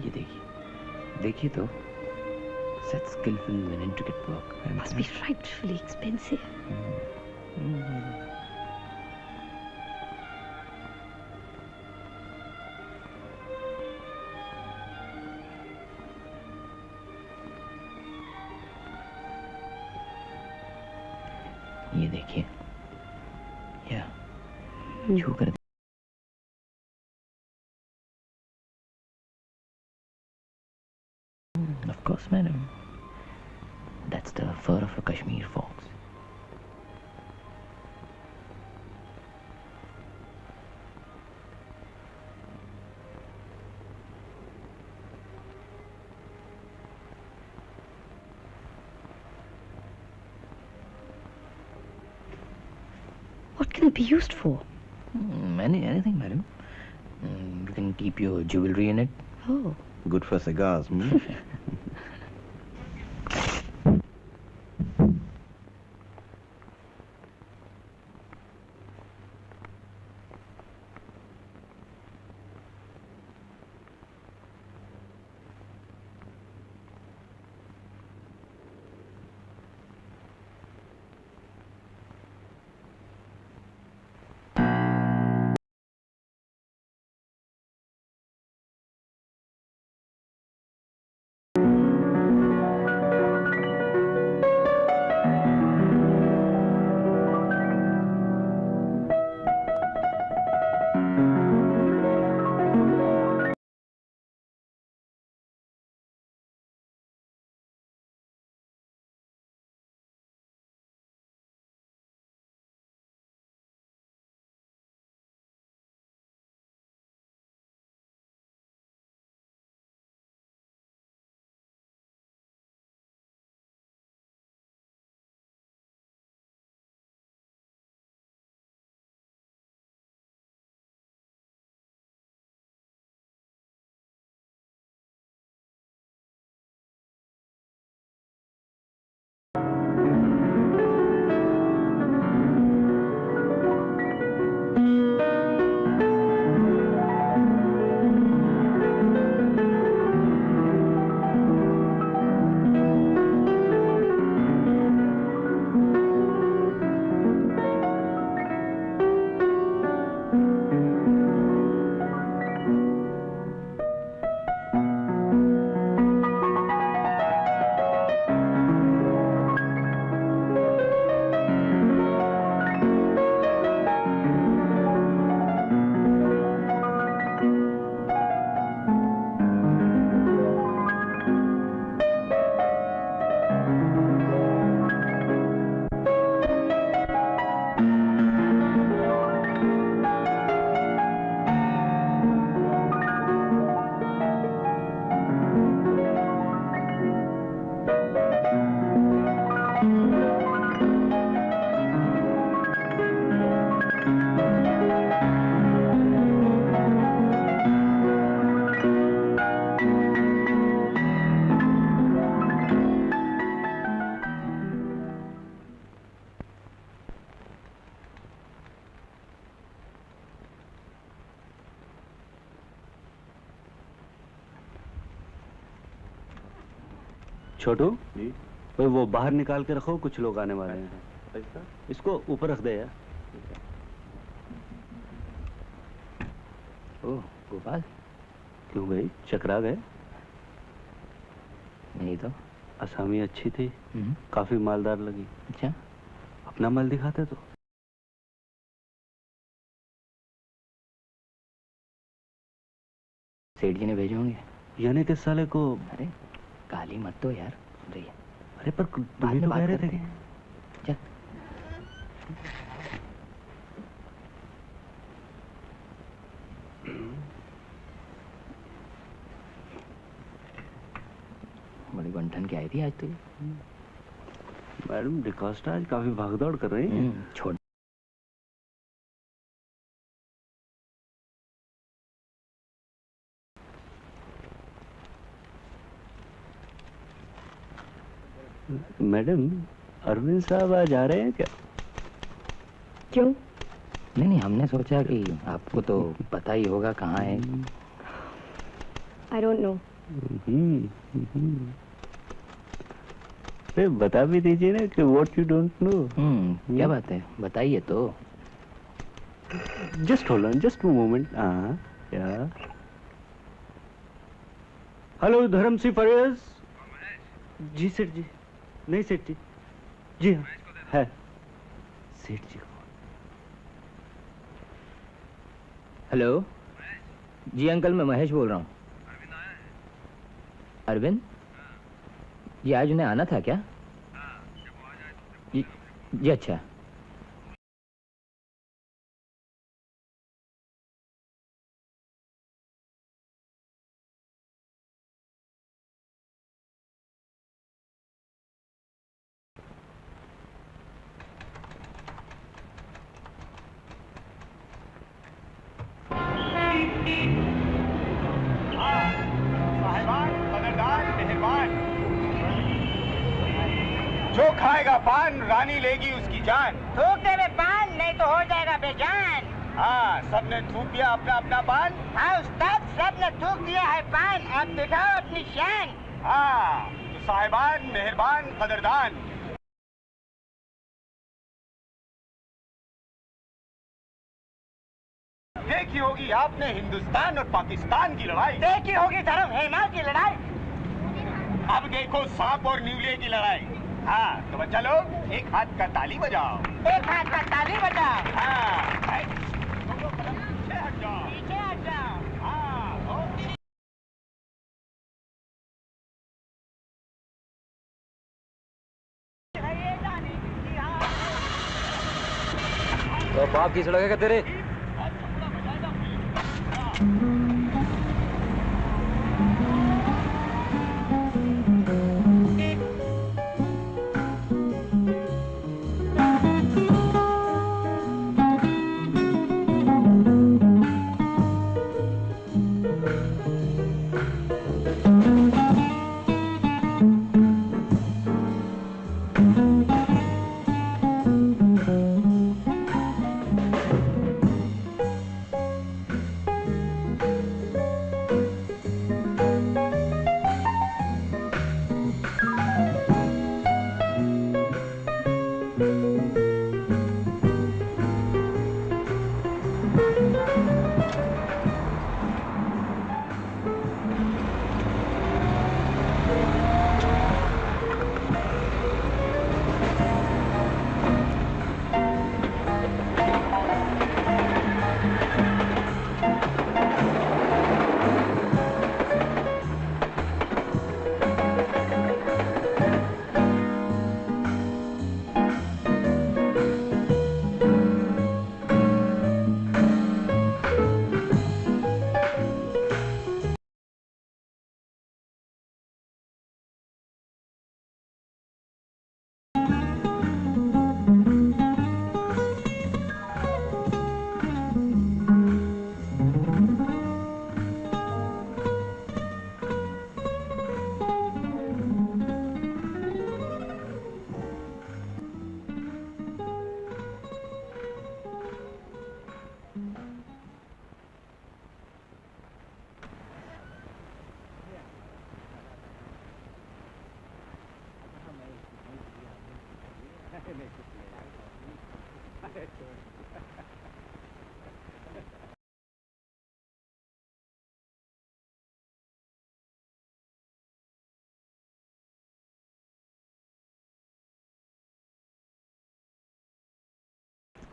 ये देखिए, देखिए तो such skillful and intricate work. Must be frightfully expensive. ये देखिए, या छू कर of course madam, that's the fur of a Kashmir fox. What can it be used for? Anything madam. You can keep your jewelry in it. Oh. Good for cigars. छोटू जी, भाई वो बाहर निकाल के रखो, कुछ लोग आने वाले हैं। ऐसा? इसको ऊपर रख दे यार। ओह गोपाल, क्यों भाई, चकरा गए? नहीं तो। असामी अच्छी थी, काफी मालदार लगी। अच्छा, अपना माल दिखाते तो। सेठ जी ने भेजे होंगे। यानी किस साले को? अरे गाली मत दो यार भैया। अरे पर बाद में बात करते थे। हैं। चल। बड़ी बंठन की आई थी आज तो। मैडम डिकॉस्टा आज काफी भागदौड़ कर रही हैं। छोड़। मैडम अरविंद साहब आज आ रहे हैं क्या? क्यों? नहीं, हमने सोचा कि आपको तो पता ही होगा कहाँ है। I don't know. अरे बता भी दीजिए ना कि what you don't know. क्या बात है, बताइए तो। Just hold on, just a moment. Yeah. Hello धर्म सिंह फरेज। जी सेठ जी। नहीं सेठ जी। जी हाँ है। सेठ जी को। हेलो जी अंकल, मैं महेश बोल रहा हूँ। अरविंद जी, आज उन्हें आना था क्या? जी अच्छा। जो खाएगा पान रानी लेगी उसकी जान। थूक दे बे पान, नहीं तो हो जाएगा बेजान। हाँ, सबने थूक दिया अपना अपना पान। हाँ उस्ताद, सबने थूक दिया है पान, अब दिखाओ अपनी शान। हाँ, तो साहिबान, मेहरबान, कदरदान, देखी होगी आपने हिंदुस्तान और पाकिस्तान की लड़ाई। देखी होगी धर्म हेमा की लड़ाई। अब देखो सांप और न्यूले की लड़ाई। हाँ, तो बच्चा लोग एक हाथ का ताली बजाओ। एक हाथ का ताली बजाओ। हाँ, पीछे हट जाओ। पीछे हट जाओ। हाँ, तो बाप की सड़क है तेरे।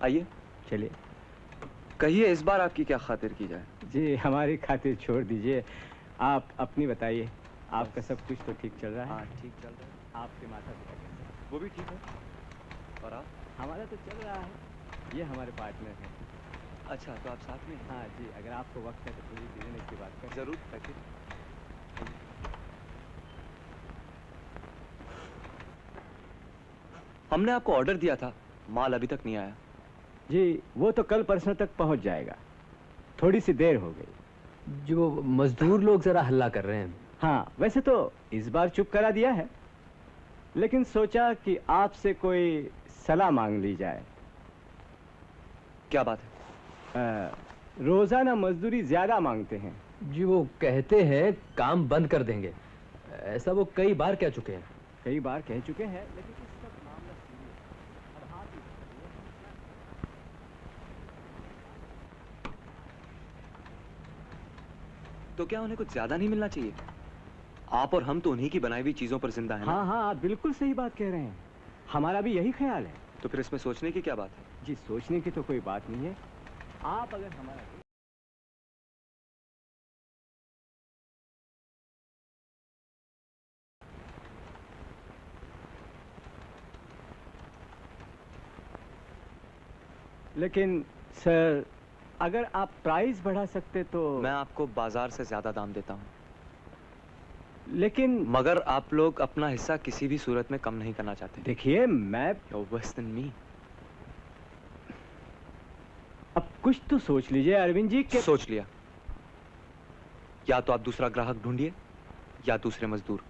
आइए चलिए कहिए, इस बार आपकी क्या खातिर की जाए? जी हमारी खातिर छोड़ दीजिए, आप अपनी बताइए। आपका सब कुछ तो ठीक चल रहा है? हाँ ठीक चल रहा है। आपके माता पिता कैसे? वो भी ठीक है। और आप? हमारा तो चल रहा है। ये हमारे पार्टनर हैं। अच्छा, तो आप साथ में हैं? हाँ जी, अगर आपको वक्त है तो पूरी बिजनेस की बात करें। जरूर ताकि हमने आपको ऑर्डर दिया था, माल अभी तक नहीं आया। जी वो तो कल परसों तक पहुंच जाएगा, थोड़ी सी देर हो गई। जो मजदूर लोग जरा हल्ला कर रहे हैं। हाँ वैसे तो इस बार चुप करा दिया है, लेकिन सोचा कि आपसे कोई सलाह मांग ली जाए। क्या बात है? रोजाना मजदूरी ज्यादा मांगते हैं। जी वो कहते हैं काम बंद कर देंगे, ऐसा वो कई बार कह चुके हैं। कई बार कह चुके हैं, लेकिन इस वक्त मामला सीरियस है। अब हाथ तो क्या उन्हें कुछ ज्यादा नहीं मिलना चाहिए? आप और हम तो उन्हीं की बनाई हुई चीजों पर जिंदा हैं ना? हाँ हाँ, आप बिल्कुल सही बात कह रहे हैं। हमारा भी यही ख्याल है। तो फिर इसमें सोचने की क्या बात है? जी सोचने की तो कोई बात नहीं है। आप अगर हमारा लेकिन सर अगर आप प्राइस बढ़ा सकते तो। मैं आपको बाजार से ज्यादा दाम देता हूँ, लेकिन मगर आप लोग अपना हिस्सा किसी भी सूरत में कम नहीं करना चाहते। देखिए मैं You're worse than me. अब कुछ तो सोच लीजिए अरविंद जी के। सोच लिया, या तो आप दूसरा ग्राहक ढूंढिए या दूसरे मजदूर।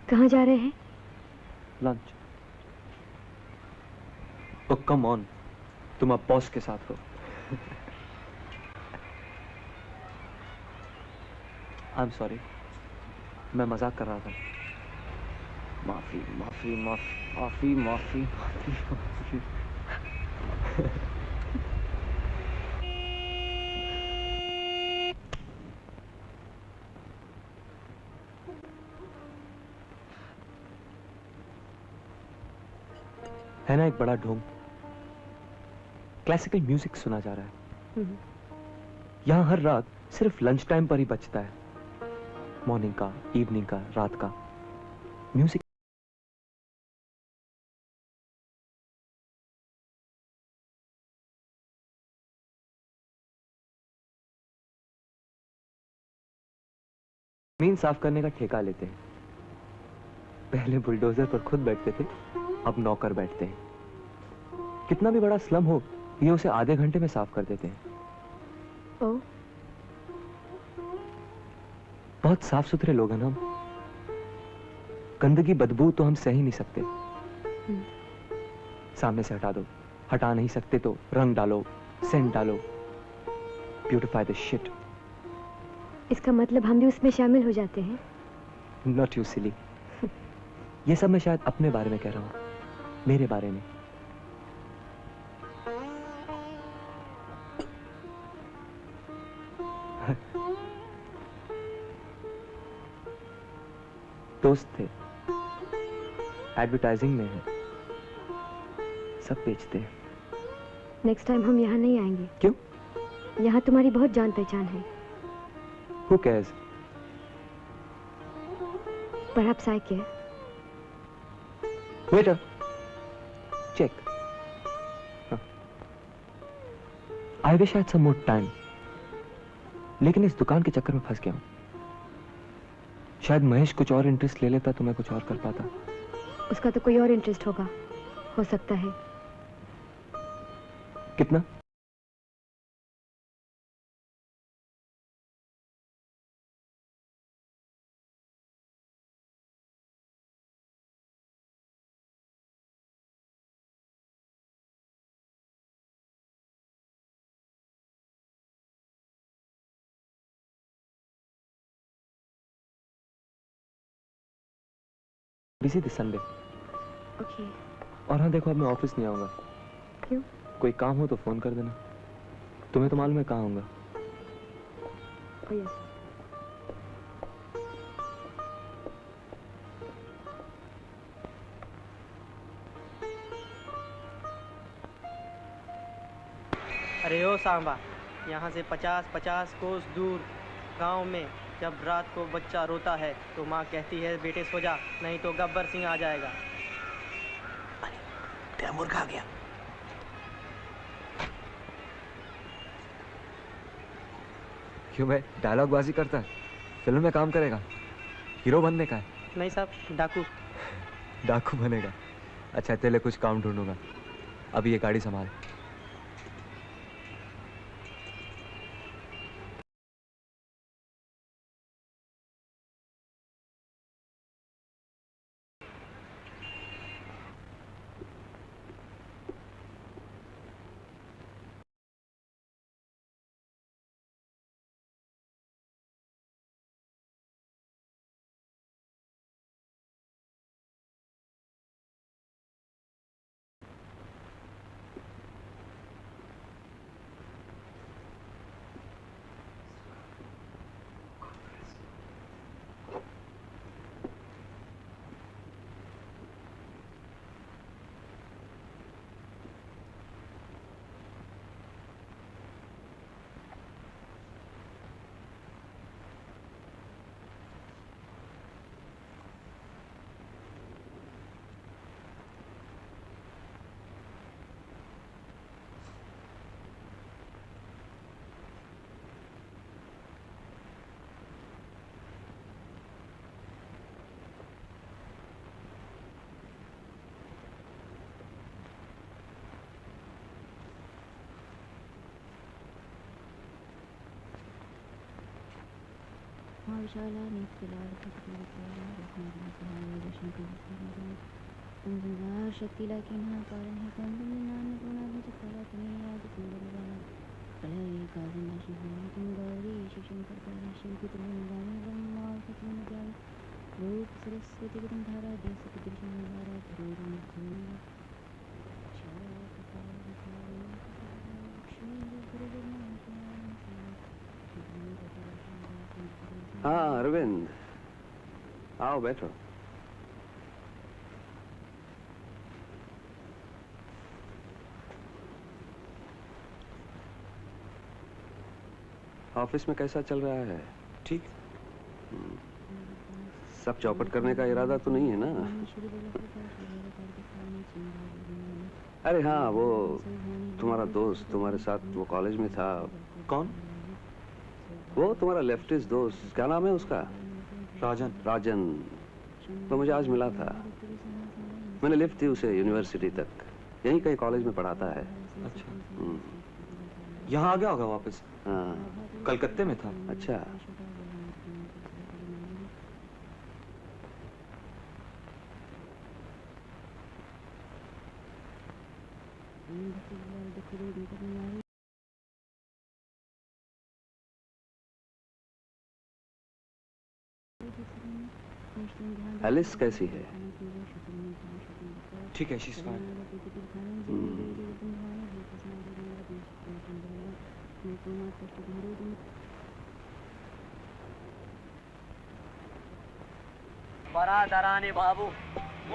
कहाँ जा रहे हैं? लंच। ओ कम ऑन, तुम अब बॉस के साथ हो। आई एम सॉरी, मैं मजाक कर रहा था। माफी माफी माफी माफी माफी माफी। है ना एक बड़ा ढोंग, क्लासिकल म्यूजिक सुना जा रहा है। यहां हर रात सिर्फ लंच टाइम पर ही बजता है, मॉर्निंग का, इवनिंग का, रात का म्यूजिक। जमीन साफ करने का ठेका लेते हैं। पहले बुलडोजर पर खुद बैठते थे, अब नौकर बैठते हैं। कितना भी बड़ा स्लम हो, ये उसे आधे घंटे में साफ कर देते हैं। ओह, बहुत साफ सुथरे लोग हैं ना हम। गंदगी बदबू तो हम सह ही नहीं सकते। सामने से हटा दो, हटा नहीं सकते तो रंग डालो, सेंट डालो, ब्यूटिफाई द शिट। इसका मतलब हम भी उसमें शामिल हो जाते हैं? नॉट यू सिली। ये सब मैं शायद अपने बारे में कह रहा हूं, मेरे बारे में। दोस्त थे, एडवर्टाइजिंग में है, सब बेचते हैं। नेक्स्ट टाइम हम यहाँ नहीं आएंगे। क्यों? यहाँ तुम्हारी बहुत जान पहचान है। Who cares? Perhaps I care. Waiter, check. I wish I had some more time. लेकिन इस दुकान के चक्कर में फंस गया हूं। शायद महेश कुछ और इंटरेस्ट ले लेता तो मैं कुछ और कर पाता। उसका तो कोई और इंटरेस्ट होगा, हो सकता है। कितना? Busy this Sunday. ओके। और हाँ देखो, अब मैं ऑफिस नहीं आऊंगा। क्यों? कोई काम हो तो फोन कर देना। तुम्हें तो मालूम है कहाँ आऊंगा। Oh, yes. अरे ओ सांबा, यहाँ से 50-50 कोस दूर गांव में जब रात को बच्चा रोता है तो माँ कहती है बेटे सो जा, नहीं तो गब्बर सिंह आ जाएगा। तेरा मुर्गा आ गया। क्यों भाई, डायलॉग बाजी करता है? फिल्म में काम करेगा? हीरो बनने का है? नहीं साहब, डाकू। डाकू बनेगा? अच्छा, तेरे लिए कुछ काम ढूंढूंगा। अभी ये गाड़ी संभाल। शक्ति लाके ना कारण है कौन तुम नाम पूना भी तो कला तुम्हें याद पूरा वाला कला ये कारण नशी है तुम गौरी शिक्षण करता है शिव की तुम गाने ब्रह्मा और तुम ज्ञान रूप सरस्वती की तुम धारा देश की दृश्य धारा गुरु मुखुंगा हाँ अरविंद, आओ बैठो। ऑफिस में कैसा चल रहा है? ठीक। सब चौपट करने का इरादा तो नहीं है ना? अरे हाँ, वो तुम्हारा दोस्त तुम्हारे साथ वो कॉलेज में था। कौन? वो तुम्हारा लेफ्टिस्ट दोस्त, क्या नाम है उसका? राजन। राजन, तो मुझे आज मिला था। मैंने लिफ्ट दी उसे यूनिवर्सिटी तक, यहीं कहीं कॉलेज में पढ़ाता है। अच्छा। यहाँ आ गया होगा वापस? हाँ। कलकत्ते में था। अच्छा। एलिस कैसी है? ठीक है, शी इज फाइन। बरादरानी बाबू,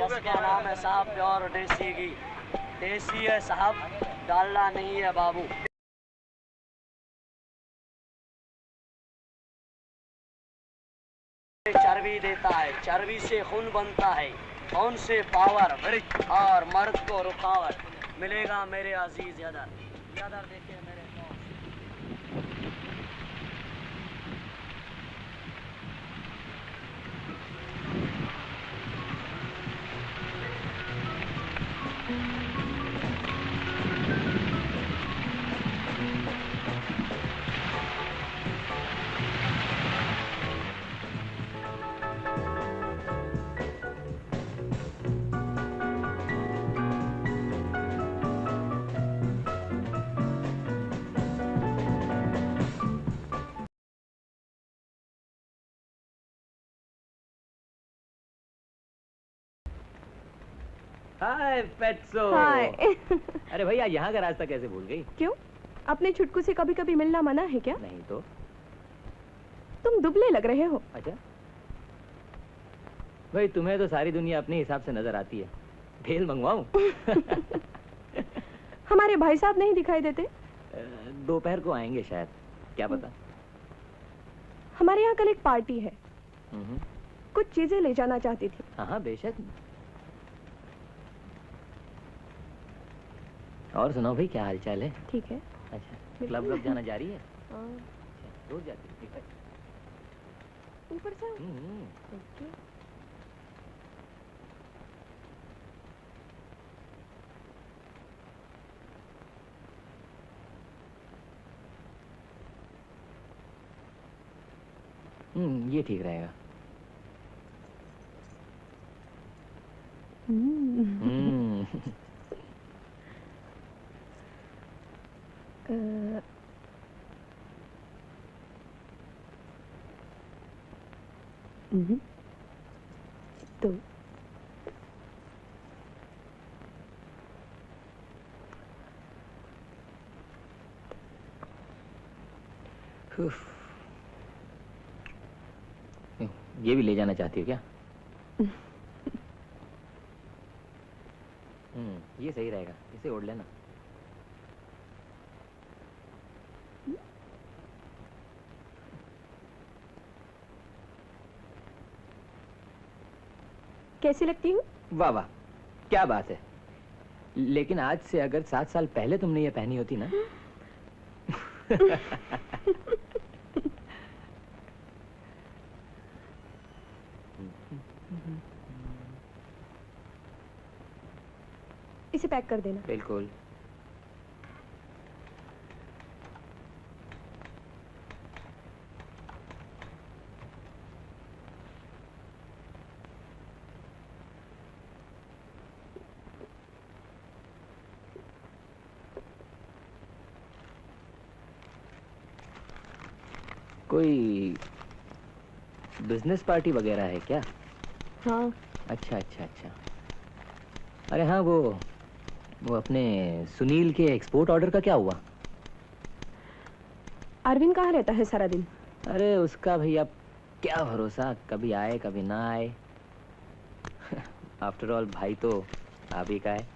इसका नाम है साहब प्योर देसी घी। देसी है साहब, डालना नहीं है बाबू। चर्बी देता है, चर्बी से खून बनता है, खून से पावर, ब्रिज और मर्द को रुकावट मिलेगा मेरे अजीज यादर। यादर देखिए मेरे हाय पेट्सो। हाय। अरे भैया, यहाँ का रास्ता कैसे भूल गई? क्यों? अपने छुटकू से कभी कभी मिलना मना है क्या? नहीं तो। तुम दुबले लग रहे हो। अच्छा भाई, तुम्हें तो सारी दुनिया अपने हिसाब से नजर आती है। ढेल मंगवाऊं? हमारे भाई साहब नहीं दिखाई देते? दोपहर को आएंगे शायद, क्या पता। हमारे यहाँ कल एक पार्टी है, कुछ चीजें ले जाना चाहती थी। हाँ बेशक। और सुनाओ भाई, क्या हाल चाल है? ठीक है। अच्छा, क्लब जाना जारी है? रोज जाती है, ठीक है। ऊपर से आओ। हम्म। ओके। ये ठीक रहेगा। हम्म। तो ये भी ले जाना चाहती हो क्या? ये सही रहेगा, इसे ओढ़ लेना। कैसी लगती हूँ? वाह वाह, क्या बात है। लेकिन आज से अगर 7 साल पहले तुमने ये पहनी होती ना इसे पैक कर देना। बिल्कुल। कोई बिजनेस पार्टी वगैरह है क्या? हाँ। अच्छा अच्छा अच्छा। अरे हाँ, वो अपने सुनील के एक्सपोर्ट ऑर्डर का क्या हुआ? अरविंद कहाँ रहता है सारा दिन? अरे उसका भैया क्या भरोसा, कभी आए कभी ना आए। आफ्टर ऑल भाई तो आप ही का है।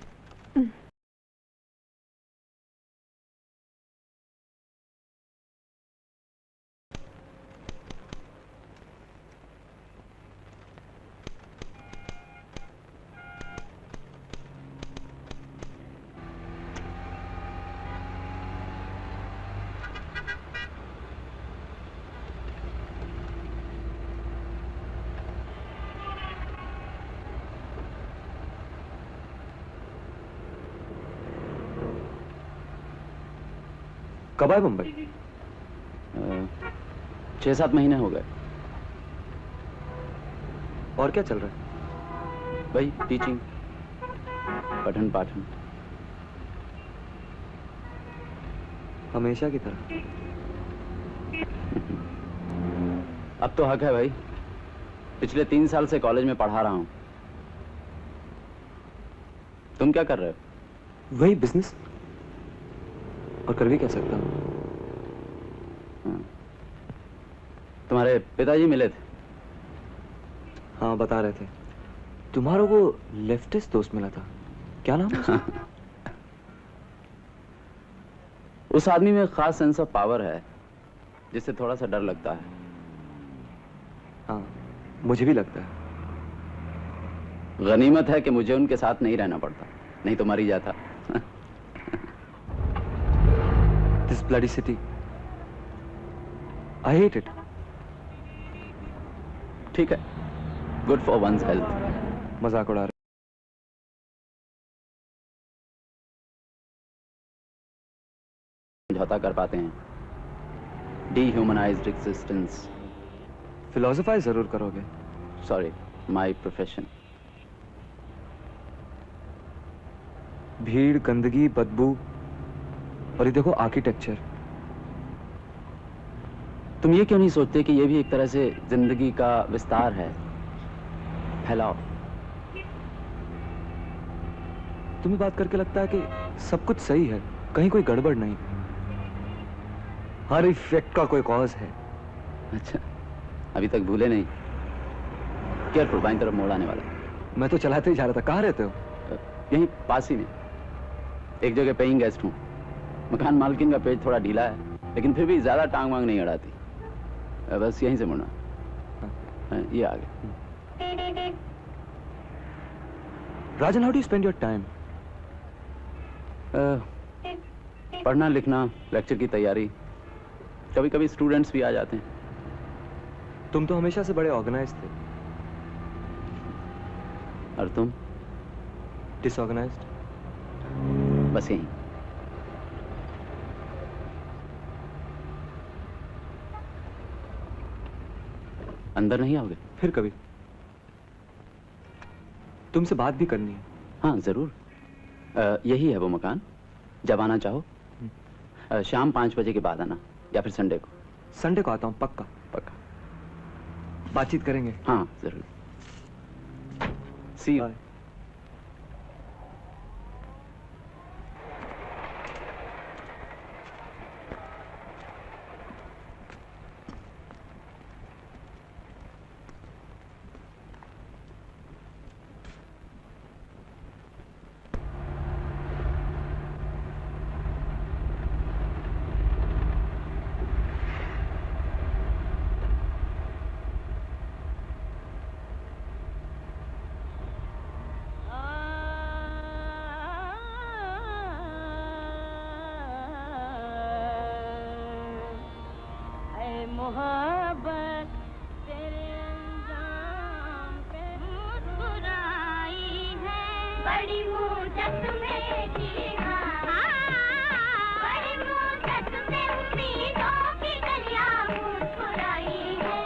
कब आए मुंबई? 6-7 महीने हो गए। और क्या चल रहा है? वही टीचिंग, पठन पाठन। हमेशा की तरह। अब तो हक है भाई, पिछले 3 साल से कॉलेज में पढ़ा रहा हूं। तुम क्या कर रहे हो? वही बिजनेस, और कर भी क्या सकता हूं। तुम्हारे पिताजी मिले थे? हाँ, बता रहे थे। तुम्हारा वो लेफ्टिस्ट दोस्त मिला था, क्या नाम है उसका? उस आदमी में खास सेंस ऑफ पावर है जिससे थोड़ा सा डर लगता है। हाँ, मुझे भी लगता है। गनीमत है कि मुझे उनके साथ नहीं रहना पड़ता, नहीं तो मर ही जाता। This bloody city. I hate it. ठीक है, good for one's health. मजाक उड़ा रहे। समझौता कर पाते हैं। Dehumanized existence. फिलोसफाइज जरूर करोगे। Sorry, my profession. भीड़, गंदगी, बदबू, और ये देखो आर्किटेक्चर। तुम ये क्यों नहीं सोचते कि ये भी एक तरह से जिंदगी का विस्तार है? फैलाओ। तुम्हें बात करके लगता है कि सब कुछ सही है, कहीं कोई गड़बड़ नहीं। हर इफेक्ट का कोई कॉज है। अच्छा, अभी तक भूले नहीं। केयरफुल, बाईं तरफ मोड़ आने वाला। मैं तो चलाते ही जा रहा था। कहाँ रहते हो? यहीं पास ही में एक जगह पेइंग गेस्ट हूँ। मकान मालकिन का पेज थोड़ा ढीला है, लेकिन फिर भी ज्यादा टांग वांग नहीं अड़ाती। बस यहीं से मुड़ना। ये आ गया। Rajan, how do you spend your time? पढ़ना लिखना, लेक्चर की तैयारी, कभी कभी स्टूडेंट्स भी आ जाते हैं। तुम तो हमेशा से बड़े ऑर्गेनाइज थे। और तुम? डिसऑर्गेनाइज्ड। बस यही। अंदर नहीं आओगे? फिर कभी। तुमसे बात भी करनी है। हाँ जरूर। यही है वो मकान, जब आना चाहो। शाम 5 बजे के बाद आना, या फिर संडे को। संडे को आता हूँ, पक्का। पक्का। बातचीत करेंगे। हाँ जरूर। सी यू। मोहब्बत तेरे अंजाम पे मुस्कुराई है, बड़ी मुद्दत में जीना, बड़ी मुद्दत में उम्मीदों की गलियां मुस्कुराई है।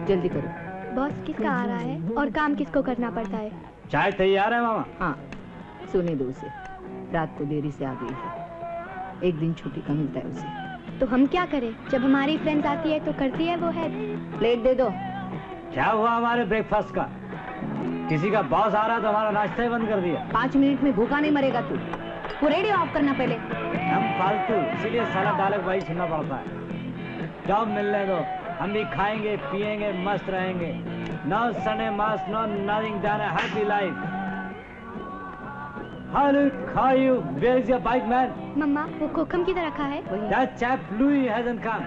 जल्दी करो। बॉस किसका आ रहा है और काम किसको करना पड़ता है? चाय तैयार है मामा? हाँ, सोने दो उसे, रात को देरी से आ गई है, एक दिन छुट्टी का मिलता है उसे। तो हम क्या करें? जब हमारी फ्रेंड्स आती है तो करती है वो है। प्लेट दे दो। क्या हुआ हमारे ब्रेकफास्ट का? किसी का बॉस आ रहा तो हमारा नाश्ता ही बंद कर दिया। 5 मिनट में भूखा नहीं मरेगा तू। वो रेडियो ऑफ करना पहले। हम फालतू, इसीलिए साला डायलॉग भाई सुनना पड़ता है। जॉब मिलने दो, हम भी खाएंगे पिएंगे मस्त रहेंगे। नो सने मास no nothing than a happy life. How are you? Where is your bike, man? मम्मा, वो कोकम किधर रखा है? That chap Louis hasn't come.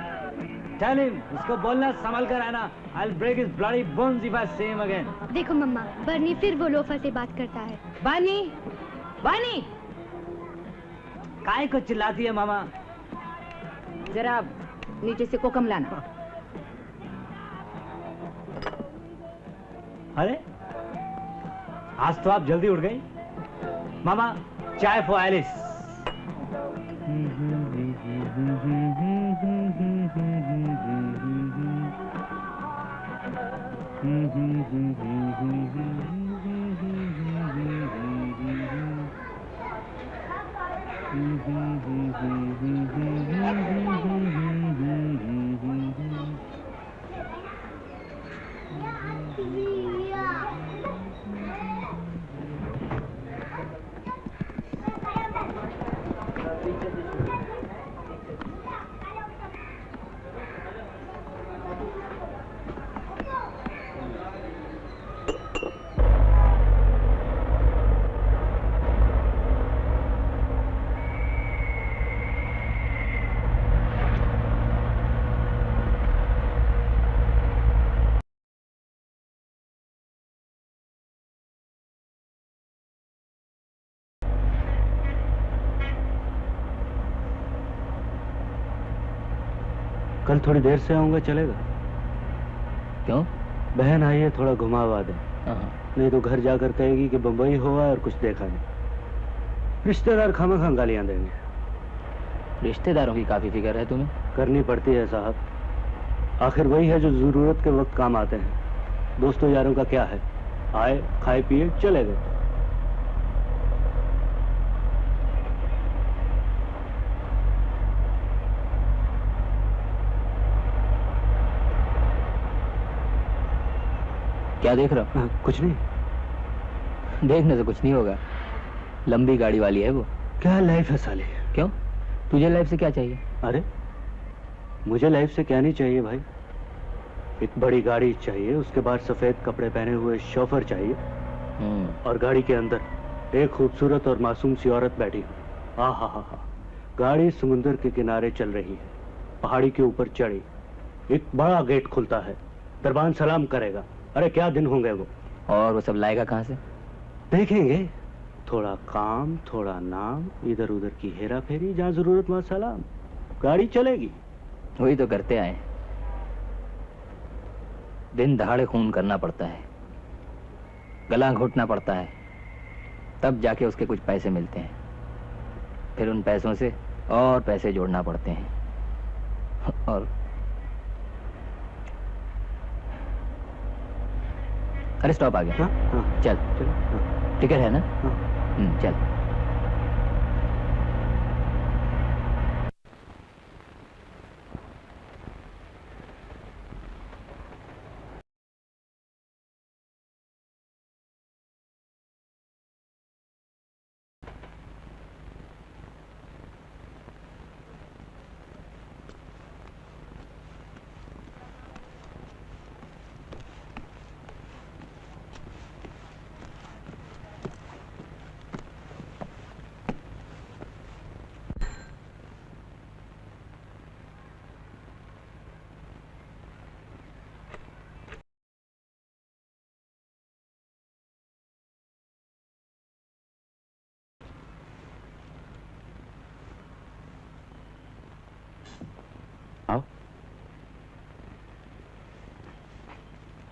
Tell him, उसको बोलना संभल कर रहना। I'll break his bloody bones if I see him again. देखो मम्मा, बर्नी फिर वो लोफर से बात करता है। बानी, बानी, काय को चिल्लाती है मामा? जरा नीचे से कोकम लाना। अरे, आज तो आप जल्दी उठ गई। मामा, चाय फॉर एलिस। कल थोड़ी देर से आऊंगा, चलेगा? क्यों? बहन आई है, थोड़ा घुमावा दे। नहीं तो घर जाकर कहेगी कि बंबई हुआ और कुछ देखा नहीं। रिश्तेदार खामखा गालियां देंगे। रिश्तेदारों की काफी फिक्र है तुम्हें? करनी पड़ती है साहब, आखिर वही है जो जरूरत के वक्त काम आते हैं। दोस्तों यारों का क्या है, आए खाए पिए चले गए। क्या देख रहा हो? कुछ नहीं। देखने से कुछ नहीं होगा, लंबी गाड़ी वाली है वो। क्या लाइफ है साले? क्यों, तुझे लाइफ से क्या चाहिए? अरे मुझे लाइफ से क्या नहीं चाहिए भाई, एक बड़ी गाड़ी चाहिए, उसके बाद सफेद कपड़े पहने हुए शोफर चाहिए, और गाड़ी के अंदर एक खूबसूरत और मासूम सी औरत बैठी हो। हा। गाड़ी समुद्र के किनारे चल रही है, पहाड़ी के ऊपर चढ़ी, एक बड़ा गेट खुलता है, दरबान सलाम करेगा। अरे क्या दिन होंगे वो। और वो सब लाएगा कहाँ से? देखेंगे, थोड़ा काम थोड़ा नाम, इधर उधर की हेरा फेरी, जहाँ जरूरत वहाँ सलाम, गाड़ी चलेगी। वही तो करते आए, दिन दहाड़े खून करना पड़ता है, गला घोटना पड़ता है, तब जाके उसके कुछ पैसे मिलते हैं। फिर उन पैसों से और पैसे जोड़ना पड़ते हैं। और अरे स्टॉप आ गया। चल टिकट है ना? चल।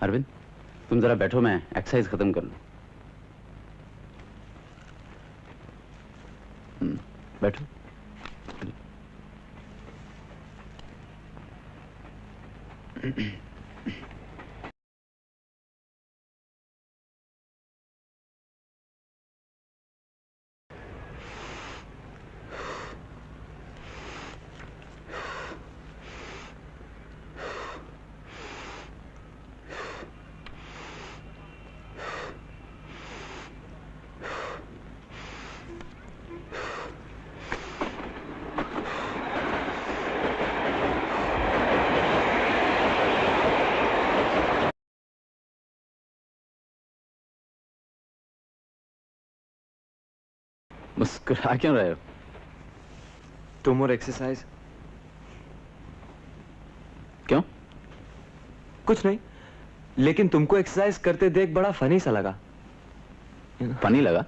अरविंद, तुम जरा बैठो, मैं एक्सरसाइज खत्म कर लूं। बैठो। मुस्कुरा क्यों रहे हो? Two more exercise. क्यों? कुछ नहीं, लेकिन तुमको एक्सरसाइज करते देख बड़ा फनी सा लगा। फनी लगा?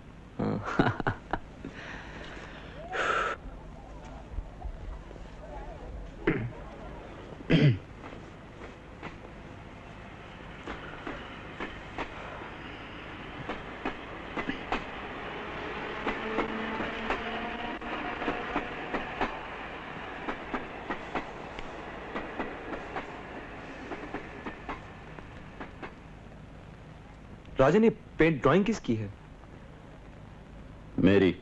राजन, ये पेंट ड्राइंग किसकी है? मेरी।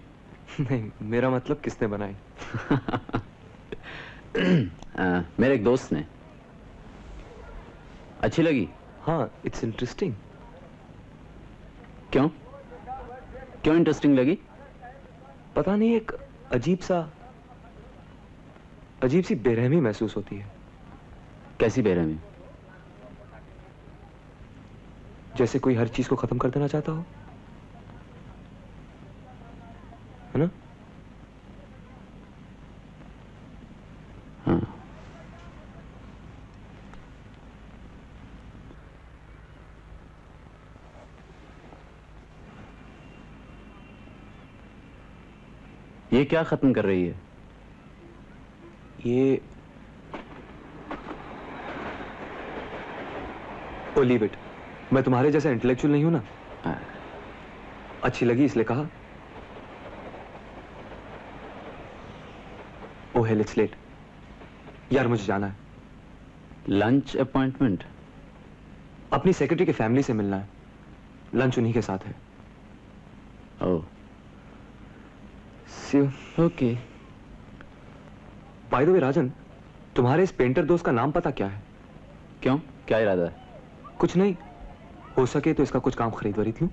नहीं, मेरा मतलब किसने बनाई? मेरे एक दोस्त ने। अच्छी लगी? हाँ, इट्स इंटरेस्टिंग। क्यों? क्यों इंटरेस्टिंग लगी? पता नहीं, एक अजीब सी बेरहमी महसूस होती है। कैसी बेरहमी? जैसे कोई हर चीज को खत्म कर देना चाहता हो, है ना? हाँ। ये क्या खत्म कर रही है? ये ओ लीव इट। मैं तुम्हारे जैसा इंटेलेक्चुअल नहीं हूं ना। अच्छी लगी इसलिए कहा। ओह हेल, इट्स लेट यार, मुझे जाना है। Lunch appointment? अपनी सेक्रेटरी के फैमिली से मिलना है। लंच उन्हीं के साथ है। Oh, see you. Okay. Bye the way Rajan, तुम्हारे इस पेंटर दोस्त का नाम पता क्या है? क्यों, क्या इरादा है? कुछ नहीं, हो सके तो इसका कुछ काम खरीद वरीद लूं।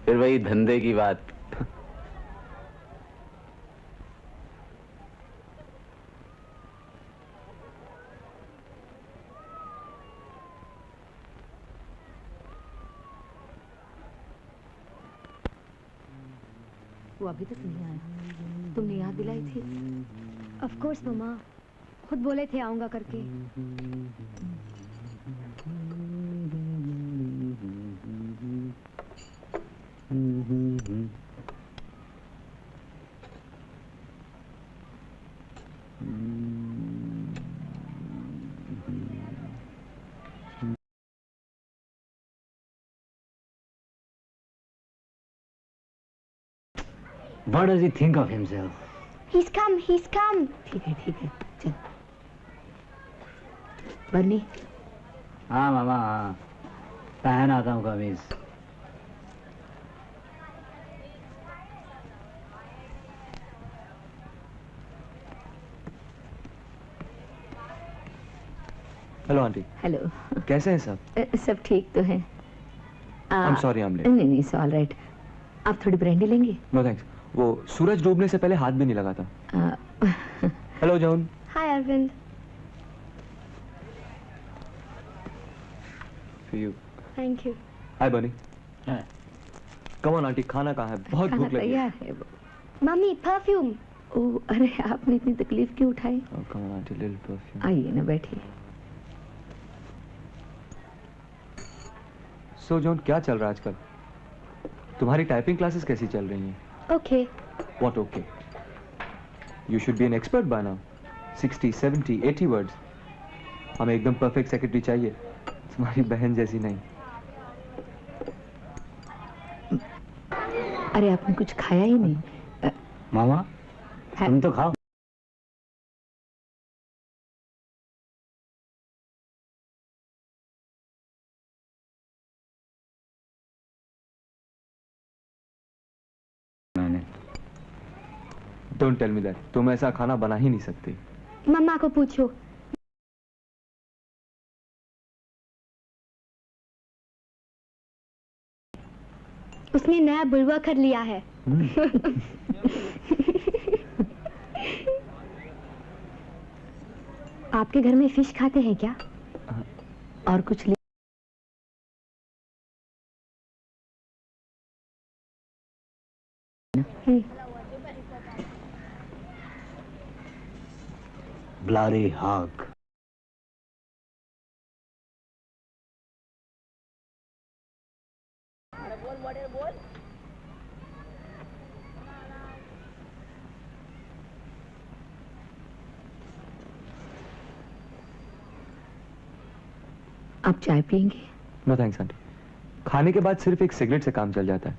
फिर वही धंधे की बात। वो अभी तक नहीं आया। तुमने याद दिलाई थी? ऑफ कोर्स मम्मा, खुद बोले थे आऊंगा करके। What does he think of himself? He's come, he's come. ठीक है, चल। बर्नी। हाँ मामा, हाँ, पहन आता हूँ कमीज। Hello aunty. हेलो। कैसे हैं सब? सब ठीक तो है। I'm sorry, I'm late. नहीं, it's all right। आप थोड़ी ब्रांडी लेंगे? No thanks. वो सूरज डूबने से पहले हाथ भी नहीं लगा था। Hello John. Hi Arvind. For you. Thank you. हाय बनी। कम ऑन आंटी, खाना कहाँ है? बहुत भूख लगी है। तैयार है। Mummy, perfume. ओह, अरे आपने इतनी तकलीफ क्यों उठाई? Come on aunty, little perfume. आइए ना, बैठिए। सो जॉन, क्या चल रहा है आजकल? तुम्हारी टाइपिंग क्लासेस कैसी चल रही हैं? Okay. What okay? You should be an expert by now. 60, 70, 80 words. हमें एकदम परफेक्ट सेक्रेटरी चाहिए, तुम्हारी बहन जैसी नहीं। अरे आपने कुछ खाया ही नहीं। मामा, तुम तो खाओ। Don't tell me that. तुम ऐसा खाना बना ही नहीं सकते। मम्मा को पूछो। उसने नया बुलवा कर लिया है। आपके घर में फिश खाते हैं क्या? और कुछ ब्लारी हाक। आप चाय पियेंगे? नो थैंक्स आंटी, खाने के बाद सिर्फ एक सिगरेट से काम चल जाता है।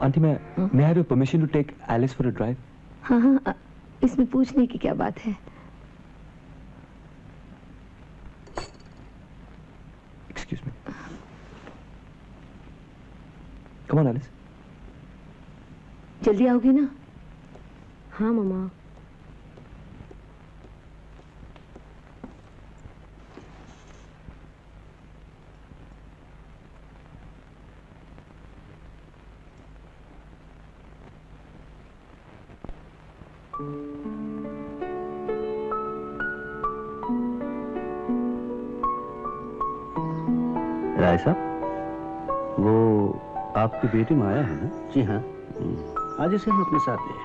आंटी मैं may I have your permission to take Alice for a drive? हाँ हाँ, इसमें पूछने की क्या बात है? Excuse me. Come on Alice. जल्दी आओगी ना? हाँ मम्मा। राय साहब, वो आपकी बेटी माया है ना? जी हाँ, आज इसे हम अपने साथ ले आए।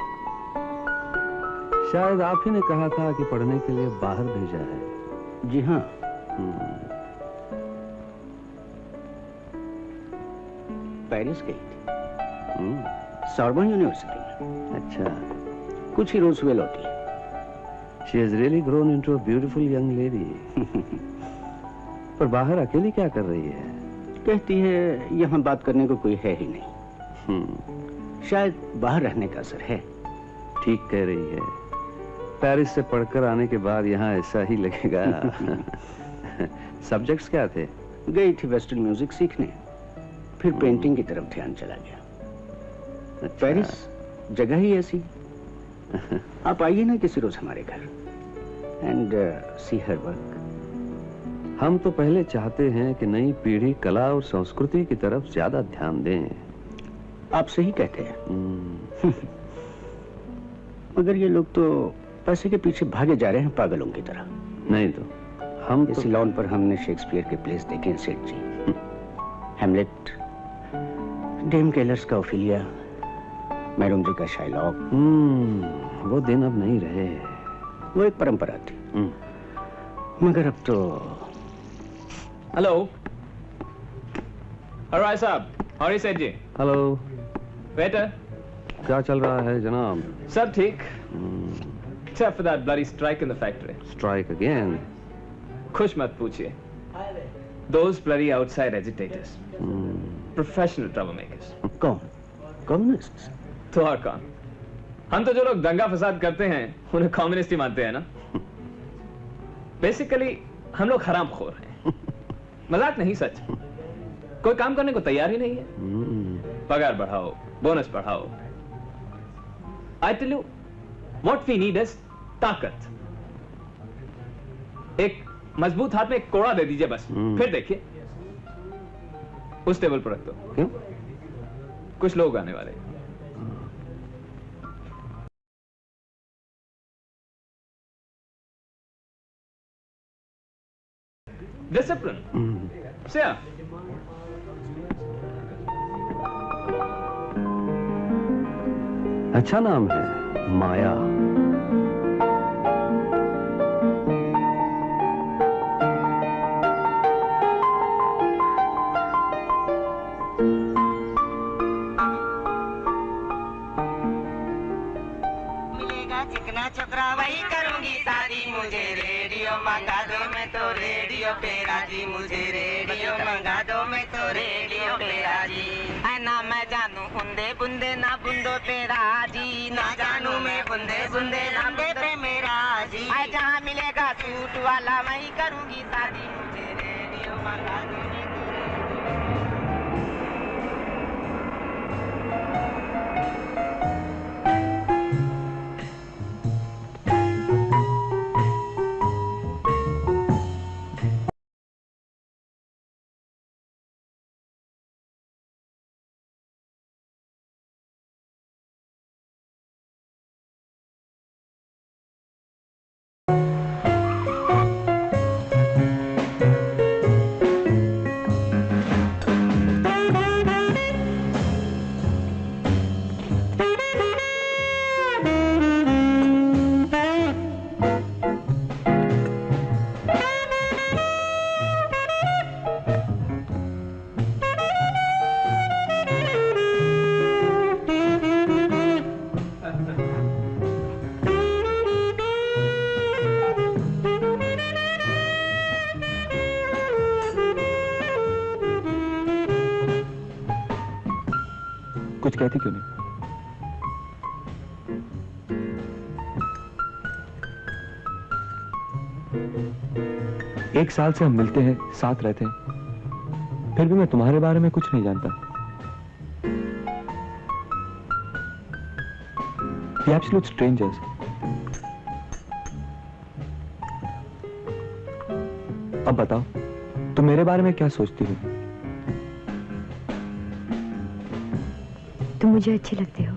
शायद आप ही ने कहा था कि पढ़ने के लिए बाहर भेजा है। जी हाँ। पेरिस गई थी, सॉर्बन यूनिवर्सिटी में। अच्छा, कुछ ही रोज हुए लौटी। She has really grown into a beautiful young lady. पर बाहर अकेली क्या कर रही है? कहती है यहाँ बात करने को कोई है ही नहीं। शायद बाहर रहने का असर है। ठीक कह रही है। पेरिस से पढ़कर आने के बाद यहाँ ऐसा ही लगेगा। सब्जेक्ट्स क्या थे? गई थी वेस्टर्न म्यूजिक सीखने, फिर पेंटिंग की तरफ ध्यान चला गया। अच्छा। पेरिस जगह ही ऐसी। आप आइए ना किसी रोज हमारे घर एंड सी हर वर्क। हम तो पहले चाहते हैं कि नई पीढ़ी कला और संस्कृति की तरफ ज्यादा ध्यान दें। आप सही कहते हैं। मगर ये लोग तो पैसे के पीछे भागे जा रहे हैं पागलों की तरह। नहीं तो हम इस लॉन पर हमने शेक्सपियर के प्लेस देखे हैं सेठ जी। हेमलेट, डेम केलर्स का ओफिलिया, मैरून जी का शाइलॉक। वो दिन अब नहीं रहे। वो एक परंपरा थी। मगर अब तो। हेलो राय साहब, और सेठ जी। Hello waiter. क्या चल रहा है जनाब? सब ठीक, except for that bloody strike in the factory. Strike again? खुश मत पूछिए। Those bloody outside agitators, professional troublemakers. कौन? कम्युनिस्ट्स? तो और कौन? हम तो जो लोग दंगा फसाद करते हैं उन्हें कम्युनिस्ट ही मानते हैं ना। बेसिकली हम लोग हराम खोर हैं। मजाक नहीं, सच। कोई काम करने को तैयार ही नहीं है। पगार बढ़ाओ, बोनस बढ़ाओ। I tell you, what we need is ताकत। एक मजबूत हाथ में एक कोड़ा दे दीजिए बस, फिर देखिए। उस टेबल पर रख दो। क्यों? कुछ लोग आने वाले। डिसिप्लिन से अच्छा नाम है, माया। मिलेगा चिकना चोकरा वही करूंगी शादी। मुझे रेडियो मंगा दो, मैं तो रेडियो पे राजी। मुझे रेडियो मंगा दो, मैं तो रेडियो पे राजी। है ना मैं जानू बुंदे बुंदे ना बुंदो तेरा जी। ना जानू मैं बुंदे बुंदे ना बुंदे पे मेरा जी। है जहाँ मिलेगा सूट वाला वही करूंगी शादी। मुझे रेडियो मंगा दो। कहती क्यों नहीं? एक साल से हम मिलते हैं, साथ रहते हैं, फिर भी मैं तुम्हारे बारे में कुछ नहीं जानता। The absolute strangers. अब बताओ, तुम मेरे बारे में क्या सोचती हो? तुम मुझे अच्छे लगते हो।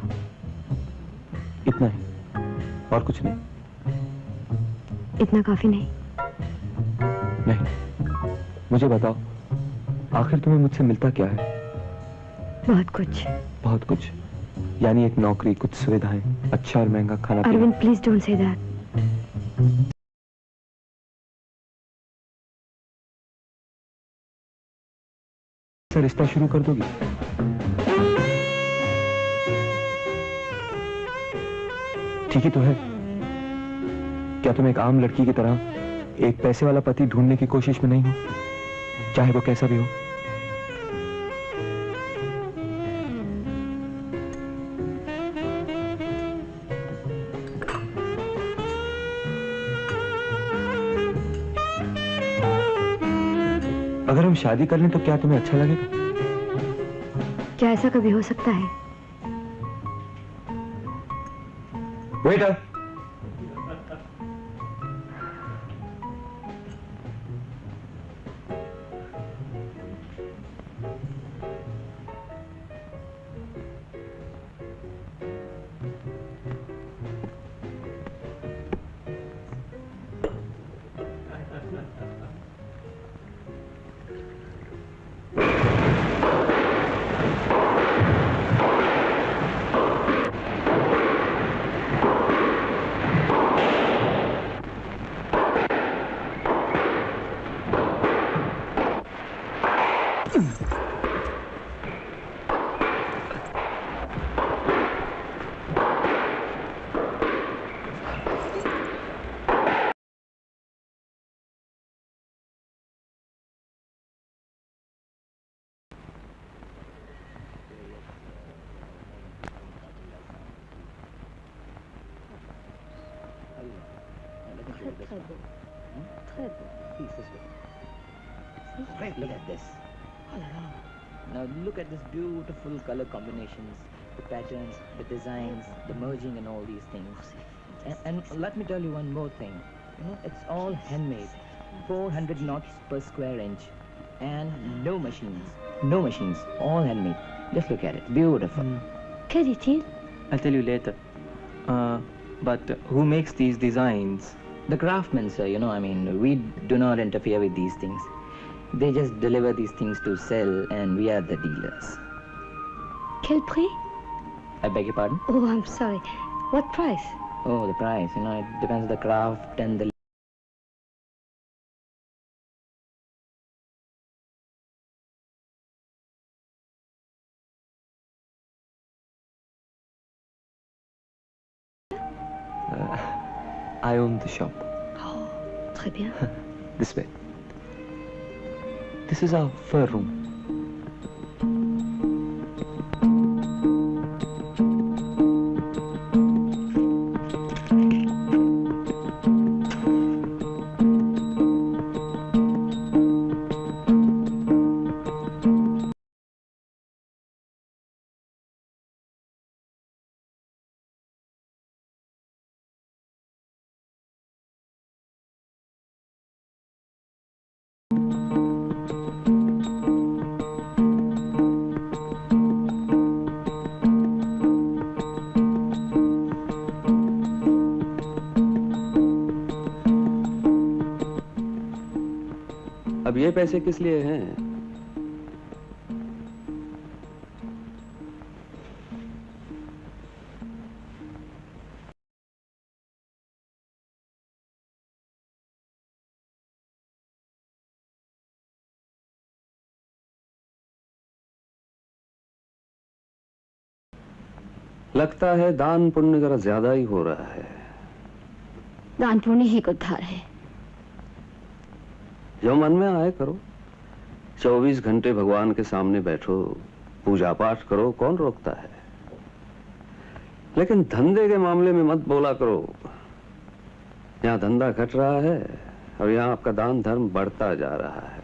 इतना ही, और कुछ नहीं? इतना काफी नहीं? नहीं, मुझे बताओ, आखिर तुम्हें मुझसे मिलता क्या है? बहुत कुछ। बहुत कुछ? यानी एक नौकरी, कुछ सुविधाएं, अच्छा और महंगा खाना पीना। Arvind, please don't say that. रिश्ता शुरू कर दोगी? ठीक ही तो है। क्या तुम एक आम लड़की की तरह एक पैसे वाला पति ढूंढने की कोशिश में नहीं हो, चाहे वो कैसा भी हो? अगर हम शादी कर लें तो क्या तुम्हें अच्छा लगेगा? क्या ऐसा कभी हो सकता है? Waiter, Look at this. Now look at this beautiful color combinations, the patterns, the designs, the merging and all these things. And let me tell you one more thing. You know, it's all handmade. 400 knots per square inch. And no machines, all handmade. Just look at it, beautiful. क्या dit-il? I'll tell you later. But who makes these designs? The craftsmen, sir, you know, I mean, we do not interfere with these things. They just deliver these things to sell and we are the dealers. Quel prix? I beg your pardon? Oh, I'm sorry. What price? Oh, the price, you know, it depends on the craft and the... I own the shop. Oh, très bien. This way. This is our fur room. अब ये पैसे किस लिए हैं? लगता है दान पुण्य जरा ज्यादा ही हो रहा है। दान पुण्य ही उद्धार है। जो मन में आए करो, 24 घंटे भगवान के सामने बैठो, पूजा पाठ करो, कौन रोकता है? लेकिन धंधे के मामले में मत बोला करो। यहाँ धंधा घट रहा है और यहाँ आपका दान धर्म बढ़ता जा रहा है।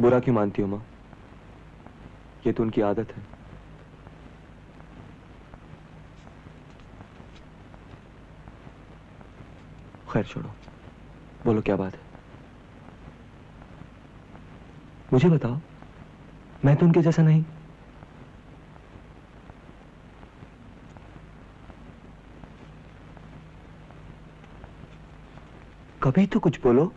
बुरा क्यों मानती हो माँ? ये तो उनकी आदत है। खैर छोड़ो, बोलो क्या बात है? मुझे बताओ, मैं तो उनके जैसा नहीं। कभी तो कुछ बोलो।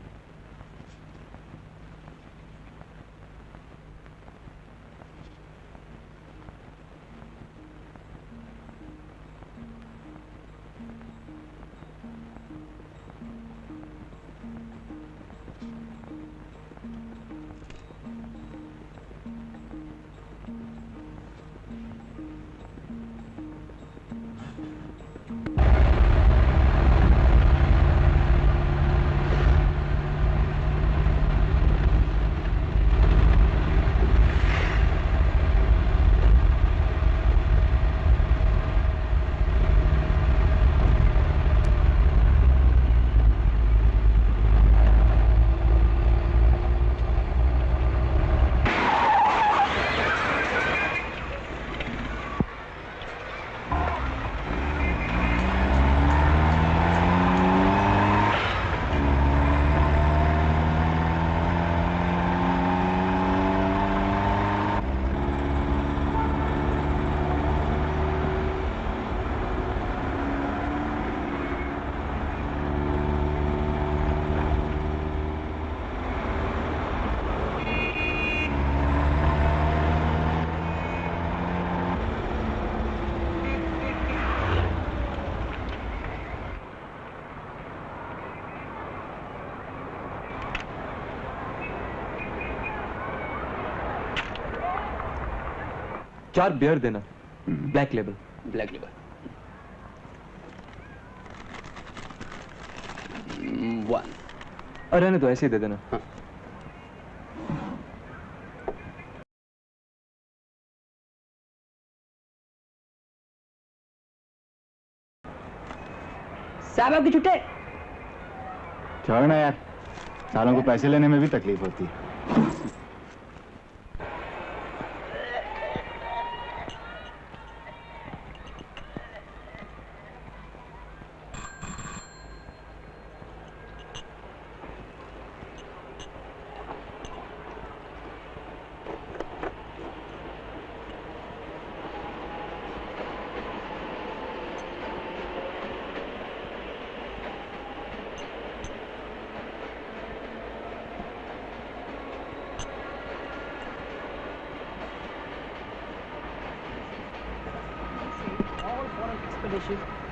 चार बियर देना, ब्लैक लेबल। Black label. 1। अरे नहीं तो ऐसे ही दे देना। हाँ। साहब आपकी छुट्टी। छोड़ना यार, सालों को पैसे लेने में भी तकलीफ होती है।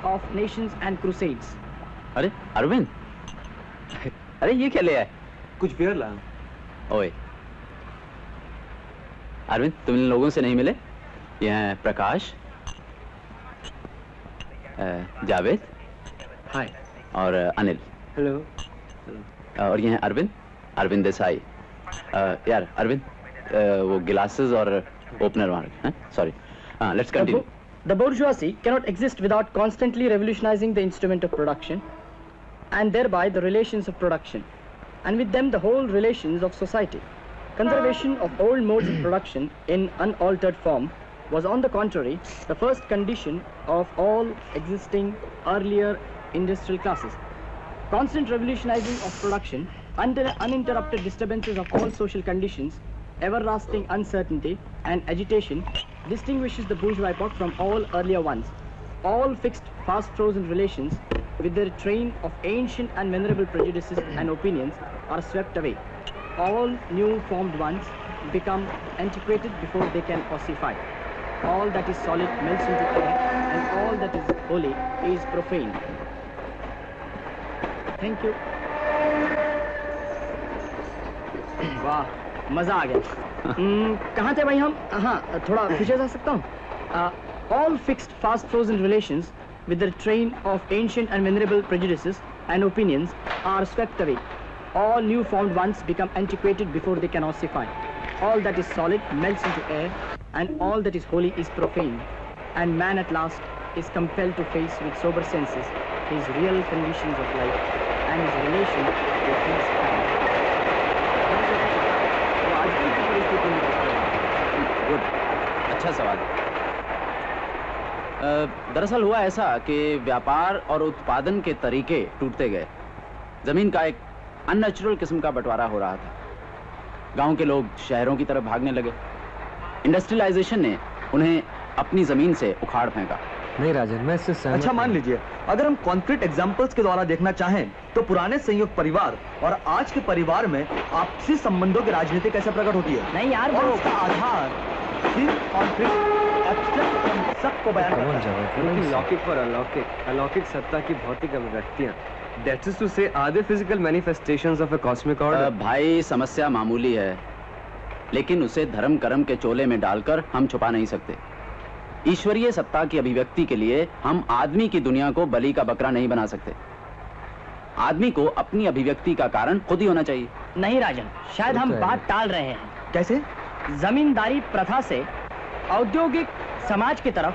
Of nations and crusades. अरे अरविंद, अरे ये क्या ले आए? कुछ बियर लाया। ओए अरविंद, तुम इन लोगों से नहीं मिले? ये हैं प्रकाश, जावेद, हाय, और अनिल। हेलो। और ये हैं अरविंद देसाई। यार अरविंद, वो गिलासेस और ओपनर वहाँ रखे हैं। सॉरी। हाँ, let's continue. The bourgeoisie cannot exist without constantly revolutionizing the instrument of production and thereby the relations of production, and with them the whole relations of society. Conservation of old modes of production in unaltered form was on the contrary the first condition of all existing earlier industrial classes. Constant revolutionizing of production, uninterrupted disturbances of all social conditions, everlasting uncertainty and agitation distinguishes the bourgeois epoch from all earlier ones. All fixed, fast-frozen relations with their train of ancient and venerable prejudices and opinions are swept away. All new formed ones become antiquated before they can ossify. All that is solid melts into air, and all that is holy is profane. Thank you. वाह, मजा आ गया। कहाँ थे भाई हम? हाँ, थोड़ा पीछे जा सकता हूँ? All fixed, fast-frozen relations with their train of ancient and venerable prejudices and opinions are swept away. All new formed ones become antiquated before they can ossify. All that is solid melts into air, and all that is holy is profane. And man at last is compelled to face with sober senses his real conditions of life and his relation with his kind. Good, अच्छा सवाल। दरअसल हुआ ऐसा कि व्यापार और उत्पादन के तरीके टूटते गए। जमीन का एक अननेचुरल किस्म का बंटवारा हो रहा था। गांव के लोग शहरों की तरफ भागने लगे। इंडस्ट्रियलाइजेशन ने उन्हें अपनी जमीन से उखाड़ फेंका। नहीं राजन, मैं इससे सहमत अच्छा मान लीजिए, अगर हम कॉन्क्रीट एग्जांपल्स के द्वारा देखना चाहें तो पुराने संयुक्त परिवार और आज के परिवार में आपसी संबंधों की राजनीति कैसे प्रकट होती है? नहीं यार, और उसका आधार सिर्फ कॉन्क्रीट एब्स्ट्रैक्ट सबको बयान करता है। लेकिन लौकिक और अलौकिक सत्ता की भौतिक अभिव्यक्तियां, that is to say, are they physical manifestations of a cosmic order? भाई, समस्या मामूली है, लेकिन उसे धर्म कर्म के चोले में डालकर हम छुपा नहीं सकते। ईश्वरीय सत्ता की अभिव्यक्ति के लिए हम आदमी की दुनिया को बलि का बकरा नहीं बना सकते। आदमी को अपनी अभिव्यक्ति का कारण खुद ही होना चाहिए। नहीं राजन, शायद हम बात टाल रहे हैं। कैसे? जमींदारी प्रथा से औद्योगिक समाज की तरफ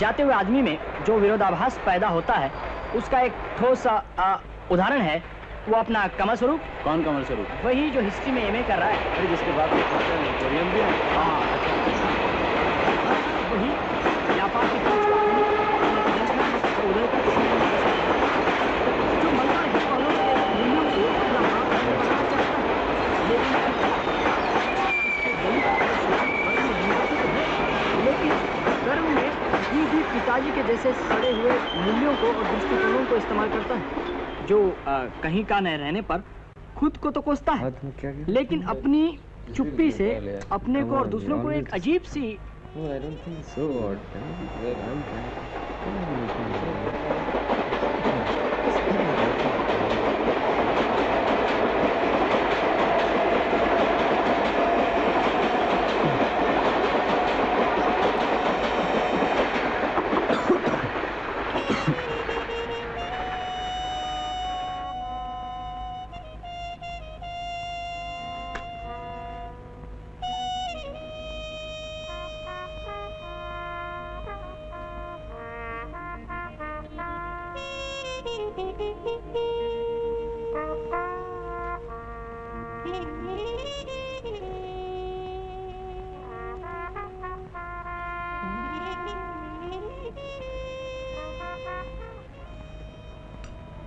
जाते हुए आदमी में जो विरोधाभास पैदा होता है, उसका एक ठोस उदाहरण है वो अपना कमल स्वरूप। कौन कमल स्वरूप? वही जो हिस्ट्री में एमए कर रहा है। अरे जिसके बाद नेपोलियन भी है। हाँ, वही व्यापार की जो मंगल है वालों के मूल्यों को अपना हाथ में बनाना चाहता है, लेकिन कर्म में कहीं भी पिताजी के जैसे सड़े हुए मूल्यों को और दृष्टिकोणों को इस्तेमाल करता है, जो कहीं का न रहने पर खुद को तो कोसता है, लेकिन अपनी चुप्पी से अपने को और दूसरों को एक अजीब सी No, I don't think so. Where I'm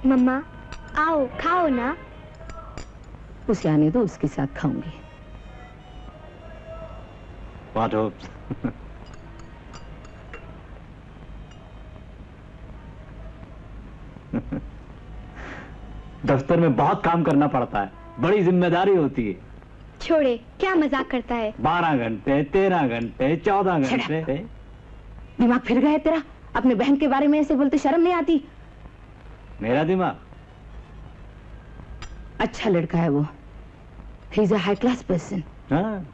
मम्मा आओ खाओ ना। उसे आने दो, उसके साथ खाऊंगी। What hopes? दफ्तर में बहुत काम करना पड़ता है, बड़ी जिम्मेदारी होती है। छोड़े, क्या मजाक करता है? 12 घंटे, 13 घंटे, 14 घंटे। दिमाग फिर गया तेरा? अपने बहन के बारे में ऐसे बोलते शर्म नहीं आती? मेरा दिमाग अच्छा लड़का है वो। He is a high class person. हाँ,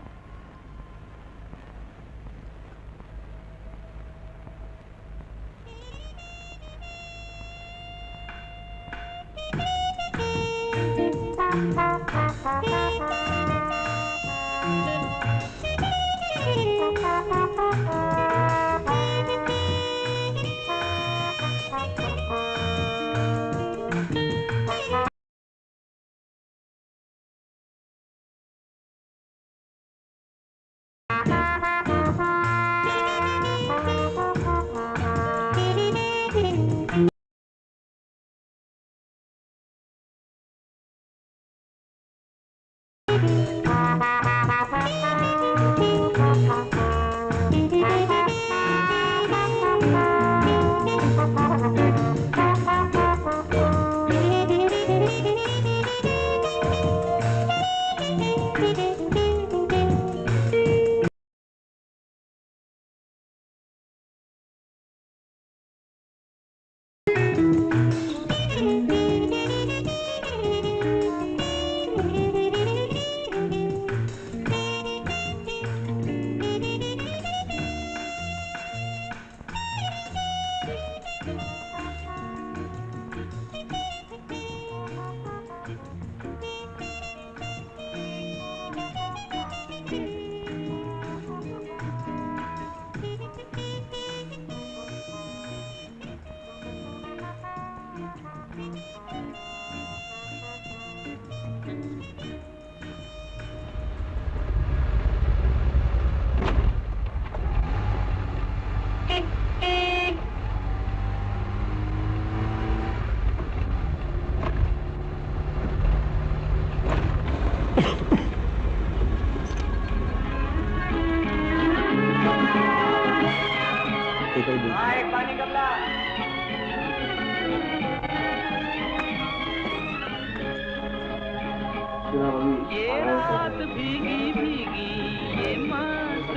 काफी का ही दूध। एक पानी कपड़ा। ये रात भीगी भीगी ये मस्त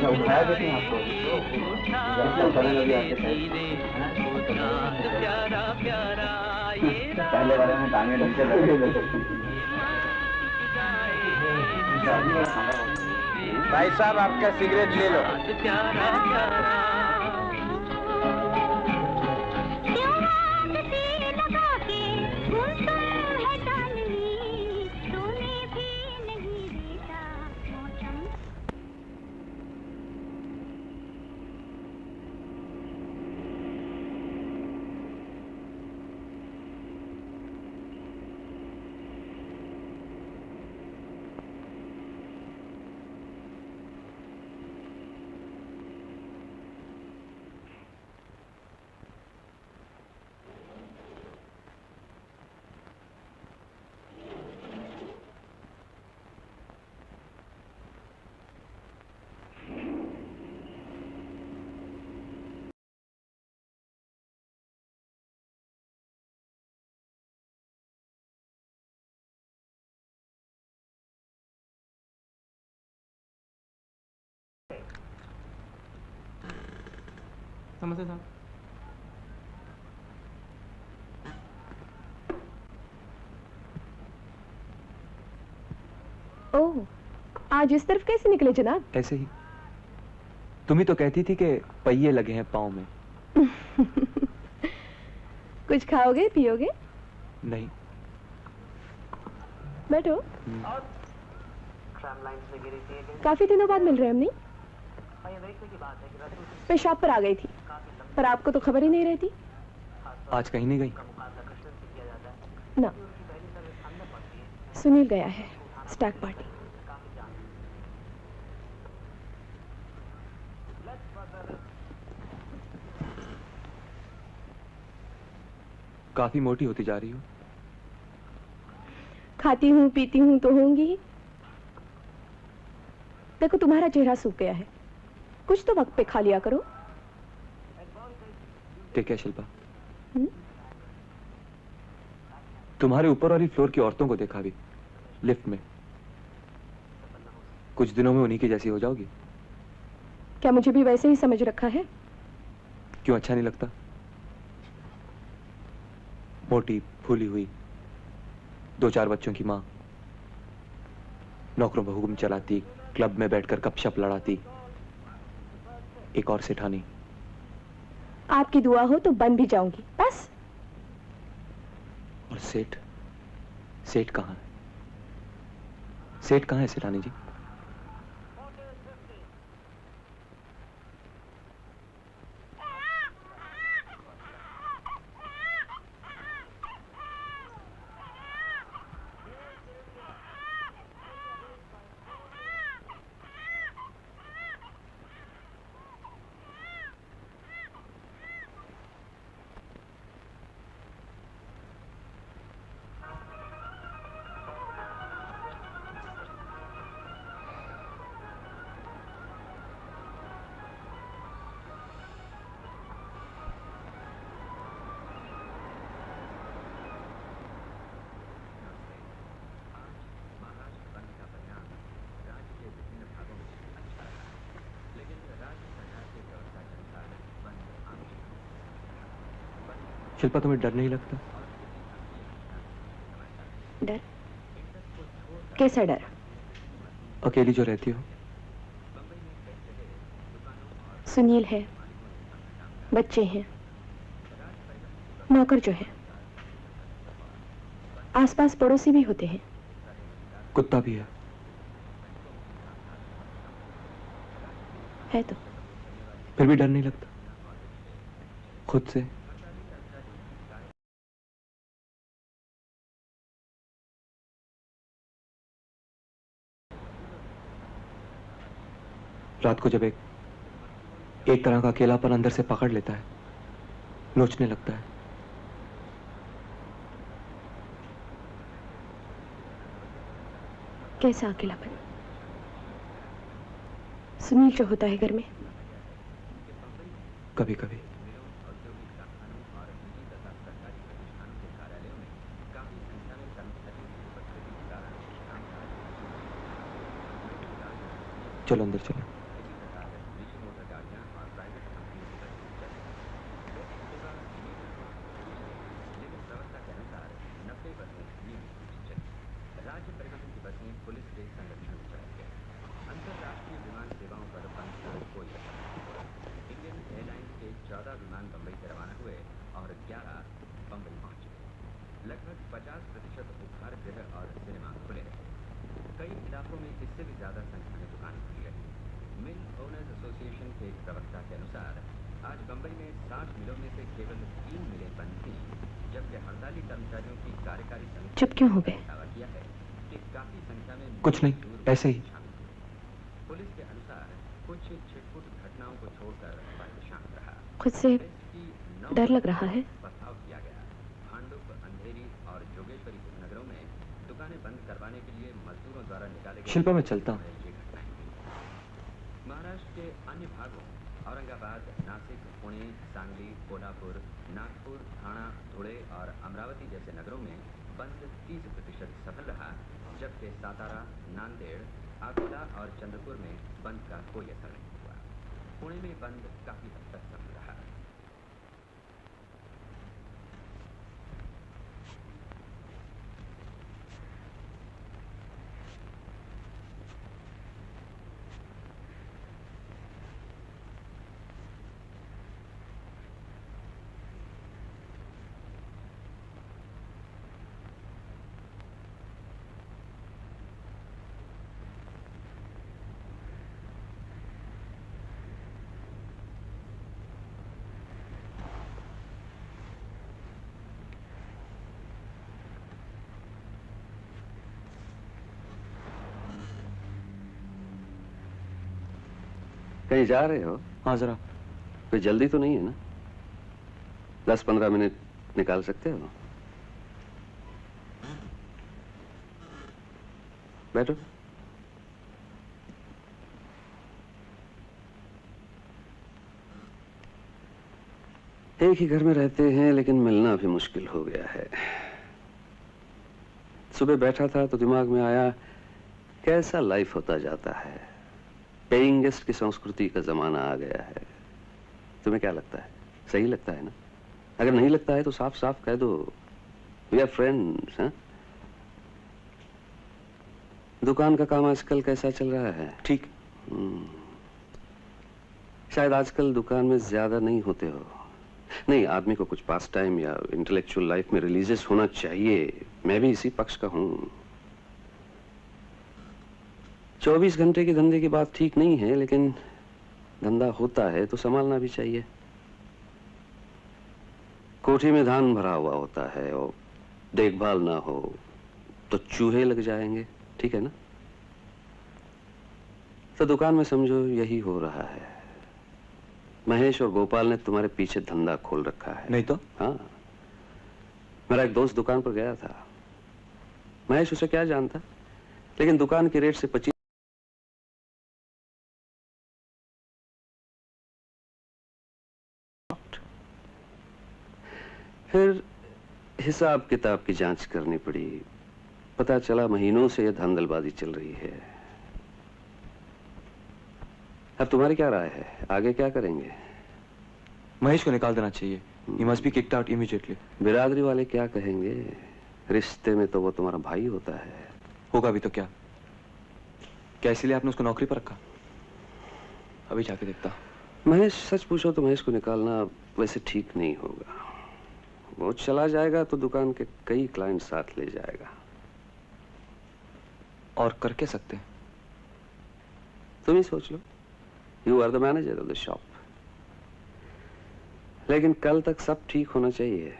प्यारा प्यारा ये पहले वाले में टांगे नीचे भाई साहब आपका सिगरेट ले लो। प्यारा प्यारा समझे साहब। ओह, आज इस तरफ कैसे निकले जनाब? ऐसे ही। तुम ही तो कहती थी कि पहिए लगे हैं पाँव में। कुछ खाओगे पियोगे? नहीं। बैठो। काफी दिनों बाद मिल रहे हैं हम, नहीं? पेशाब पर आ गई थी, पर आपको तो खबर ही नहीं रहती। आज कहीं नहीं गई? ना, सुनील गया है स्टैग पार्टी। काफी मोटी होती जा रही हो। खाती हूँ पीती हूँ तो होंगी ही। देखो तुम्हारा चेहरा सूख गया है, कुछ तो वक्त पे खा लिया करो। ठीक है शिल्पा, तुम्हारे ऊपर वाली फ्लोर की औरतों को देखा भी लिफ्ट में, कुछ दिनों में उन्हीं की जैसी हो जाओगी। क्या मुझे भी वैसे ही समझ रखा है? क्यों, अच्छा नहीं लगता? मोटी फूली हुई, 2-4 बच्चों की माँ, नौकरों पर हुक्म चलाती, क्लब में बैठकर गपशप लड़ाती, एक और सेठानी। आपकी दुआ हो तो बन भी जाऊंगी बस। और सेठ, सेठ कहाँ है? सेठ कहाँ है सेठानी जी? शिल्पा, तुम्हें डर नहीं लगता? डर? कैसा डर? अकेली जो रहती हो। सुनील है, बच्चे हैं, नौकर जो है, आसपास पड़ोसी भी होते हैं। कुत्ता भी है तो फिर भी डर नहीं लगता खुद से? रात को जब एक तरह का अकेलापन अंदर से पकड़ लेता है, नोचने लगता है। कैसा अकेलापन? सुनील जो होता है घर में? कभी कभी चलो अंदर चलो। राज्य परिवहन की बसें पुलिस के संरक्षण में चलाई गई। अंतरराष्ट्रीय विमान सेवाओं पर बंद का कोई असर नहीं हुआ। इंडियन एयरलाइंस के 14 विमान बंबई से रवाना हुए और 11 बंबई पहुंचे। लगभग 50% उपहार गृह और सिनेमा खुले रहे। कई इलाकों में इससे भी ज्यादा संख्या में दुकानें खुली रही। मिल ओनर्स एसोसिएशन के एक प्रवक्ता के अनुसार आज बंबई में 60 मिलों में से केवल 3 मिलें बंद थी, जबकि हड़ताली कर्मचारियों की कार्यकारी समिति चुप क्यों हो गए? दावा किया है कि काफी संख्या में कुछ नहीं, ऐसे ही। पुलिस के अनुसार कुछ छिटपुट घटनाओं को छोड़कर बंद शांत रहा। खुद से डर लग रहा है। बदलाव किया गया। भांडुप, अंधेरी और जोगेश्वरी उपनगरों में दुकानें बंद करवाने के लिए मजदूरों द्वारा निकाले गए शिल्पा में चलता हूँ। महाराष्ट्र के अन्य भागों औरंगाबाद, नासिक, पुणे, सांगली, कोल्हापुर, नागपुर, ठाणा, धुले और अमरावती जैसे नगरों में बंद 30% सफल रहा, जबकि सातारा, नांदेड़, अकोला और चंद्रपुर में बंद का कोई असर नहीं हुआ। पुणे में बंद काफी हद तक सफल रहा। कहीं जा रहे हो? हाँ जरा। कोई जल्दी तो नहीं है ना? 10-15 मिनट निकाल सकते हो? बैठो। एक ही घर में रहते हैं लेकिन मिलना भी मुश्किल हो गया है। सुबह बैठा था तो दिमाग में आया कैसा लाइफ होता जाता है। पेइंग गेस्ट की संस्कृति का जमाना आ गया है। तुम्हें क्या लगता है? सही लगता है ना? अगर नहीं लगता है तो साफ साफ कह दो वी आर फ्रेंड्स। हाँ? दुकान का काम आजकल कैसा चल रहा है? ठीक। शायद आजकल दुकान में ज्यादा नहीं होते हो। नहीं, आदमी को कुछ पास टाइम या इंटेलेक्चुअल लाइफ में रिलीजियस होना चाहिए। मैं भी इसी पक्ष का हूं। 24 घंटे के धंधे की बात ठीक नहीं है, लेकिन धंधा होता है तो संभालना भी चाहिए। कोठी में धान भरा हुआ होता है और देखभाल ना हो तो चूहे लग जाएंगे, ठीक है ना? तो दुकान में समझो यही हो रहा है। महेश और गोपाल ने तुम्हारे पीछे धंधा खोल रखा है। नहीं तो? हाँ, मेरा एक दोस्त दुकान पर गया था। महेश उसे क्या जानता, लेकिन दुकान के रेट से 25 फिर हिसाब किताब की जांच करनी पड़ी। पता चला महीनों से यह धांधलबाजी चल रही है। अब तुम्हारी क्या राय है? आगे क्या करेंगे? महेश को निकाल देना चाहिए। He must be kicked out immediately. बिरादरी वाले क्या कहेंगे? रिश्ते में तो वो तुम्हारा भाई होता है। होगा भी तो क्या? क्या इसीलिए आपने उसको नौकरी पर रखा? अभी जाके देखता। महेश, सच पूछो तो महेश को निकालना वैसे ठीक नहीं होगा। वो चला जाएगा तो दुकान के कई क्लाइंट साथ ले जाएगा। और कर क्या सकते हैं? तुम ही सोच लो। You are the manager of the shop. लेकिन कल तक सब ठीक होना चाहिए।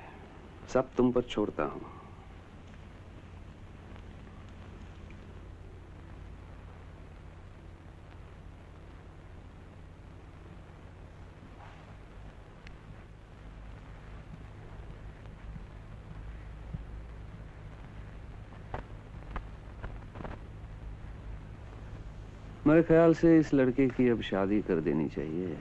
सब तुम पर छोड़ता हूं। मेरे ख्याल से इस लड़के की अब शादी कर देनी चाहिए।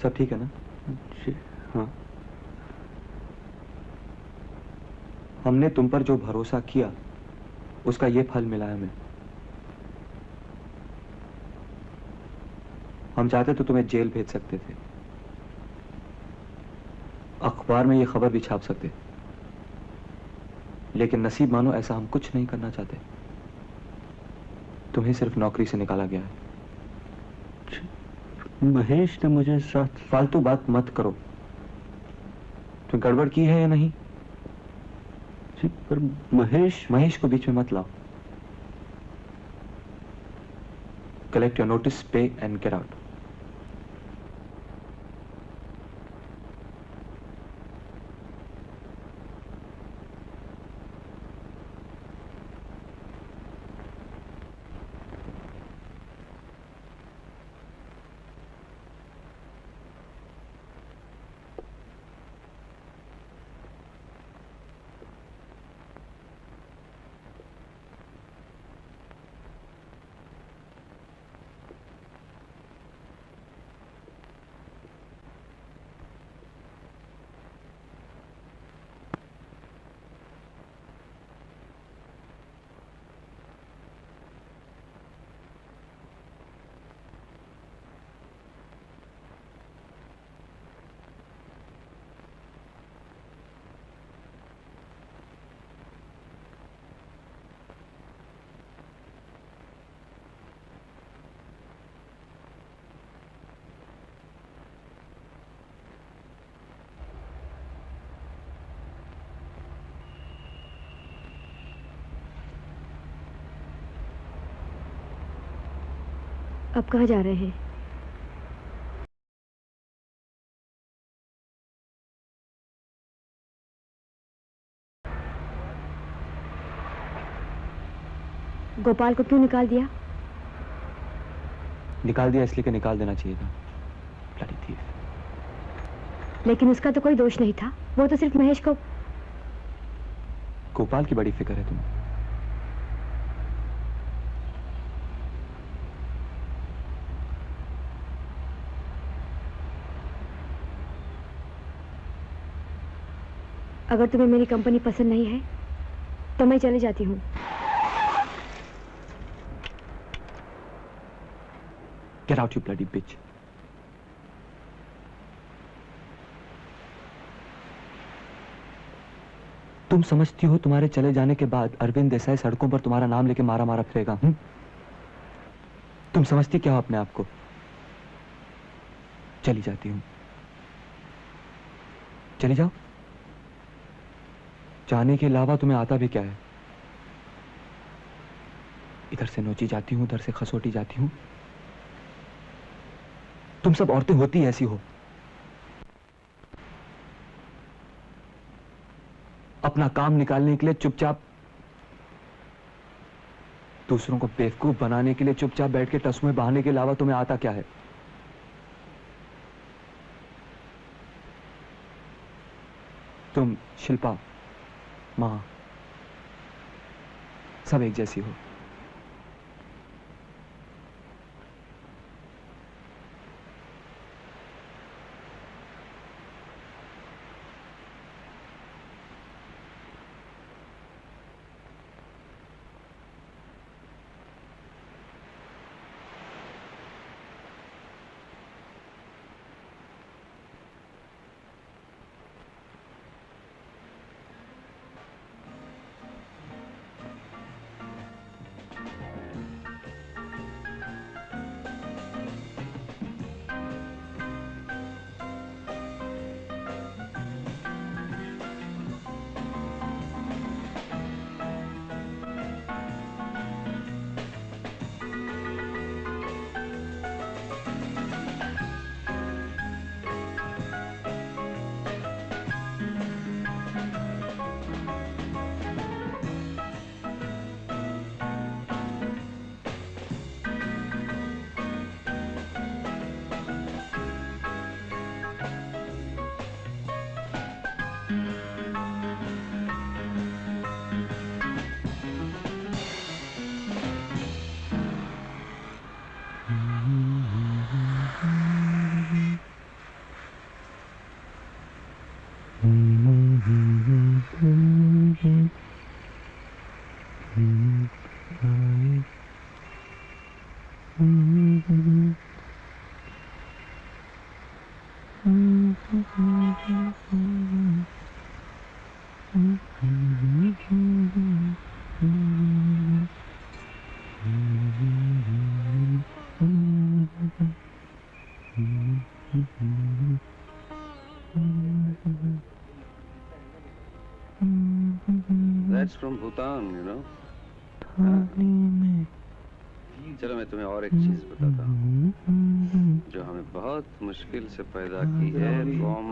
सब ठीक है ना? हाँ। हमने तुम पर जो भरोसा किया उसका ये फल मिला है हमें। हम चाहते तो तुम्हें जेल भेज सकते थे, अखबार में ये खबर भी छाप सकते, लेकिन नसीब मानो ऐसा हम कुछ नहीं करना चाहते। तुम्हें सिर्फ नौकरी से निकाला गया है। महेश ने मुझे साथ। फालतू बात मत करो। तुम गड़बड़ की है या नहीं? जी पर महेश को बीच में मत लाओ। कलेक्ट योर नोटिस, पे एंड गेट आउट। अब कहाँ जा रहे हैं? गोपाल को क्यों निकाल दिया? निकाल दिया इसलिए कि निकाल देना चाहिए था। Bloody thief। लेकिन उसका तो कोई दोष नहीं था, वो तो सिर्फ महेश को। गोपाल की बड़ी फिक्र है तुम्हें। अगर तुम्हें मेरी कंपनी पसंद नहीं है तो मैं चले जाती हूँ। Get out, you bloody bitch। तुम समझती हो तुम्हारे चले जाने के बाद अरविंद देसाई सड़कों पर तुम्हारा नाम लेके मारा मारा फिरेगा? तुम समझती क्या हो अपने आप को? चली जाती हूँ। चली जाओ। जाने के अलावा तुम्हें आता भी क्या है? इधर से नोची जाती हूं, उधर से खसोटी जाती हूं। तुम सब औरतें होती ऐसी हो। अपना काम निकालने के लिए चुपचाप, दूसरों को बेवकूफ बनाने के लिए चुपचाप बैठ के टसुए बहाने के अलावा तुम्हें आता क्या है? तुम शिल्पा, मां, सब एक जैसी हो। That's from Bhutan, you know. चलो मैं तुम्हें और एक चीज बताता हूँ जो हमें बहुत मुश्किल से पैदा की है from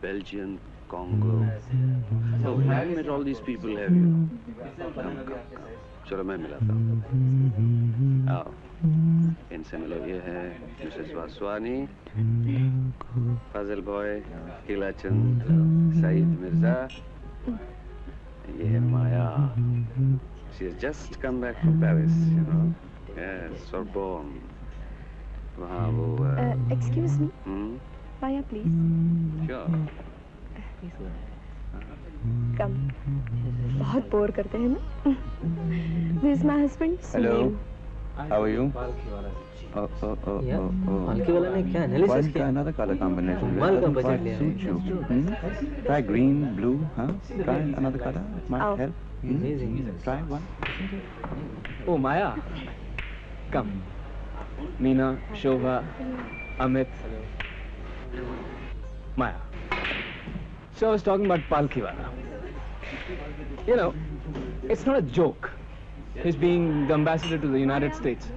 Belgian Congo. I met all these people, have you? चलो मैं मिलाता हूँ. आओ, इनसे मिलो. ये है मिसेस वासवानी, फाजिल बॉय, कीला चंद, सईद मिर्जा. ये है माया. She has just come back from Paris, you know. Yes, Sorbonne. वहाँ वो. Excuse me. Maya, please. Sure. Come. बहुत बोर करते हैं ना? This is my husband. Hello. How are you? पालकी वाला ने क्या एनालिसिस किया? Another color combination. माल का बजट लिया. Suit you. Try green, blue, huh? Try another color. Might help. Try one. Oh, Maya. Come. Meena, Shobha, Amit. Maya. So I was talking about Palkiwala. You know, it's not a joke. He's being the ambassador to the United States.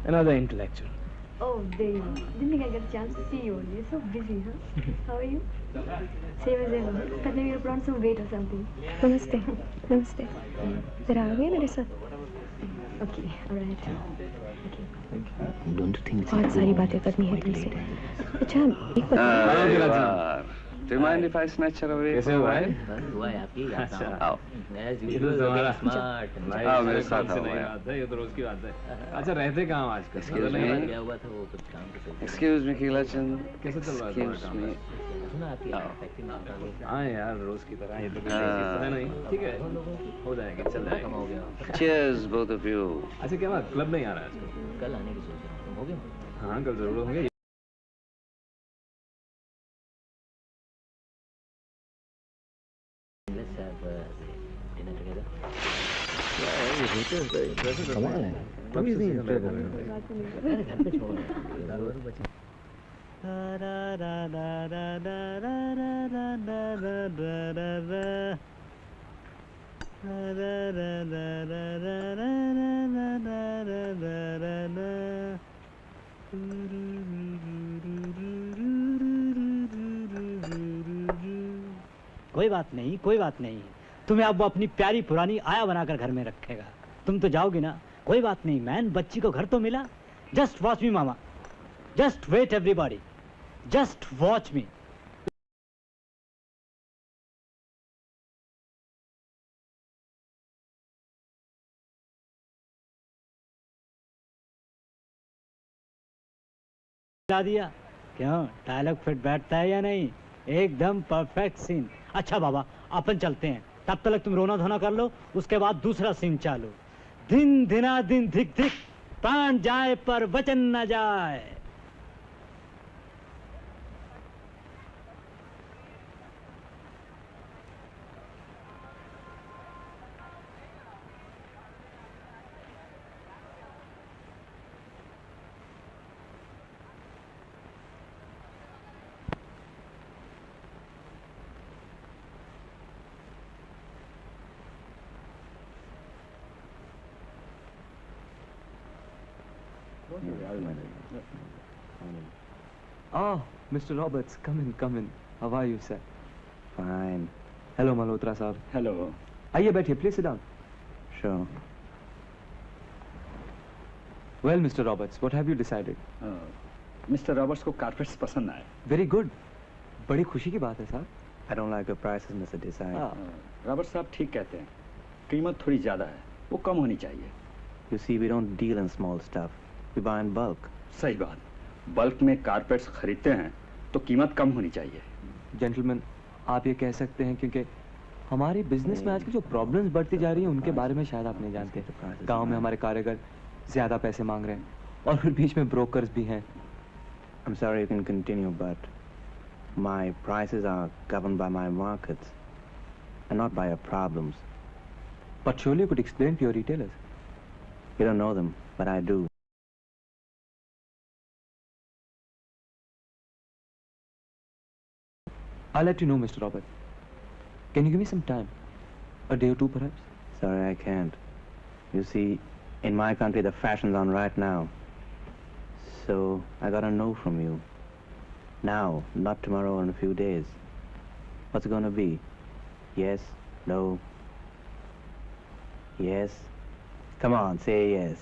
Another intellectual. Oh, there you are. Didn't think I get a chance to see you only. You're so busy, huh? How are you? Same as ever. But maybe you put on some weight or something. नमस्ते. नमस्ते. जरा आ गए मेरे साथ. Okay, alright. Don't you think? बहुत सारी बातें करनी है तुमसे. अच्छा, एक बात. Do you mind if I snatch her away? कैसे हो भाई? हुआ है आपकी. आओ. ये तो हमारा स्मार्ट. आओ मेरे साथ आओ. ये तो रोज की बात है. अच्छा रहते कहाँ आजकल? Excuse me. क्या हुआ था वो कुछ काम के. Excuse me, कीला चंद. कैसे चल रहा है? Excuse me. सुना आपकी फैक्ट्री में आता है. हाँ यार रोज की तरह ये तो है नहीं. ठीक है. हो जाएगा. चल जाएगा. हो गया. Cheers, both of you. अच्छा क्या बात? क्लब नहीं आ रहा है आजकल? कल आने की सोच रहा हूँ. हो गया? हाँ कल जरूर होंगे. Let's have dinner together. कमाल है. कभी नहीं घर पे छोड़. कोई बात नहीं, कोई बात नहीं. तुम्हें अब वो अपनी प्यारी पुरानी आया बनाकर घर में रखेगा. तुम तो जाओगी ना. कोई बात नहीं मैन, बच्ची को घर तो मिला. Just watch me mama. Just wait everybody. Just watch me. दिया क्यों? डायलॉग फिट बैठता है या नहीं? एकदम परफेक्ट सीन. अच्छा बाबा अपन चलते हैं. तब तक तुम रोना धोना कर लो. उसके बाद दूसरा सीन चालू. दिन दिना दिन धिक धिक, प्राण जाए पर वचन न जाए. Oh, Mr. Roberts, come in, come in. How are you, sir? Fine. Hello, Malhotra साहब. Hello. आइए बैठिए, please sit down. Sure. Well, Mr. Roberts, what have you decided? Mr. Roberts को carpets पसंद आए. Very good. बड़ी खुशी की बात है साहब. I don't like the prices, Mr. Desai. Roberts साहब ठीक कहते हैं. कीमत थोड़ी ज़्यादा है. वो कम होनी चाहिए. You see, we don't deal in small stuff. We buy in bulk. सही बात. बल्क में कारपेट्स खरीदते हैं तो कीमत कम होनी चाहिए. जेंटलमैन, आप ये कह सकते हैं क्योंकि हमारी बिजनेस में आजकल जो प्रॉब्लम्स बढ़ती जा रही हैं उनके बारे में शायद आप नहीं जानते. गांव में हमारे कारीगर ज्यादा पैसे मांग रहे हैं और फिर बीच में ब्रोकर्स भी हैं। I'm sorry you can continue, but my prices are governed by my markets and not by your problems. But surely you could explain to your retailers. You don't know them, but I do. I'll let you know, Mr. Robert. Can you give me some time? A day or two, perhaps? Sorry, I can't. You see, in my country, the fashion's on right now. So, I got a no from you. Now, not tomorrow or in a few days. What's it gonna be? Yes? No? Yes? Come on, say yes.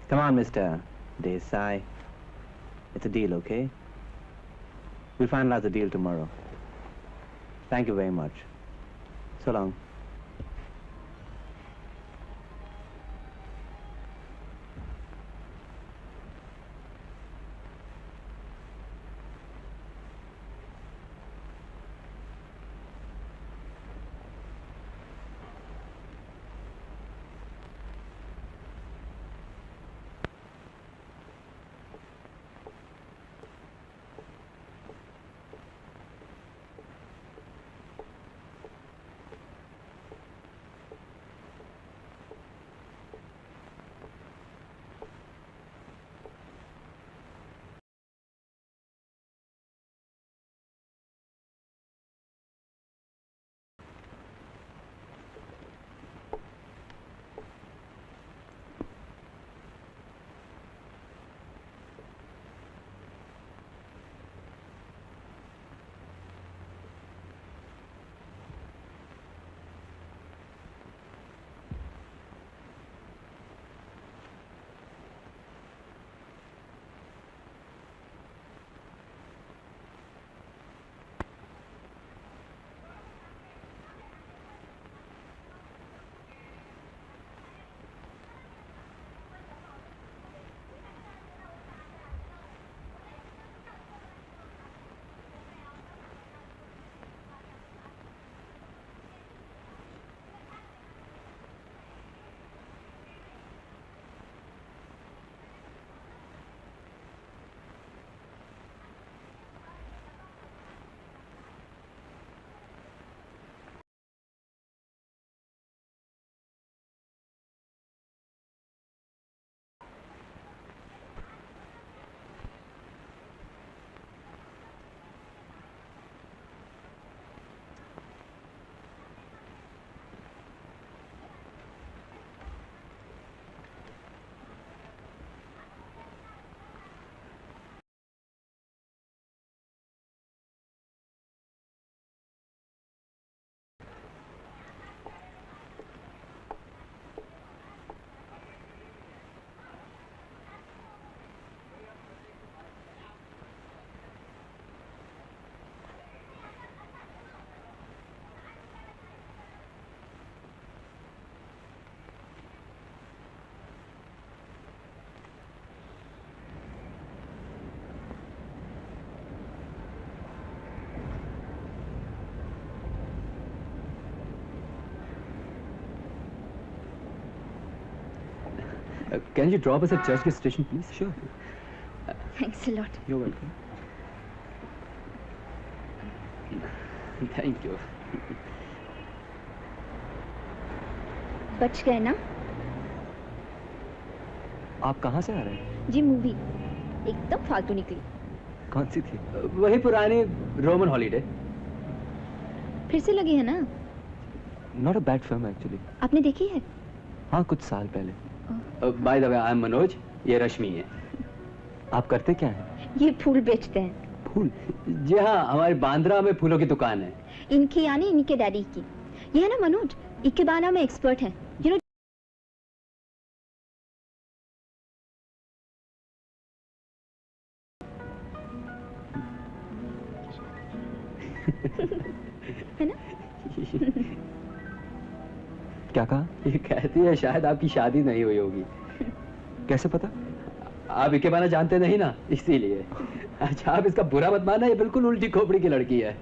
Come on, Mr. Desai. It's a deal, okay? We'll finalize the deal tomorrow. Thank you very much. So long. Can you drop us at Churchgate Station, please? Sure. Thanks a lot. You're welcome. Thank you. बच गए ना? आप कहाँ से आ रहे हैं? जी movie एकदम फालतू निकली। कौन सी थी? वही पुरानी रोमन हॉलीडे। फिर से लगी है ना? Not a bad film actually. आपने देखी है? हाँ कुछ साल पहले। By the way, I am Manoj, ये रश्मि है। आप करते क्या हैं? ये फूल बेचते हैं। फूल? जी हाँ, हमारे बांद्रा में फूलों की दुकान है। इनकी यानी इनके डैडी की। ये है ना मनोज, इकेबाना में एक्सपर्ट हैं। You know, है ना? क्या कहा? ये कहती है शायद आपकी शादी नहीं हुई होगी। कैसे पता? आप इकेबाना जानते नहीं ना, इसीलिए। अच्छा, आप इसका बुरा मत मानना, ये बिल्कुल उल्टी खोपड़ी की लड़की है।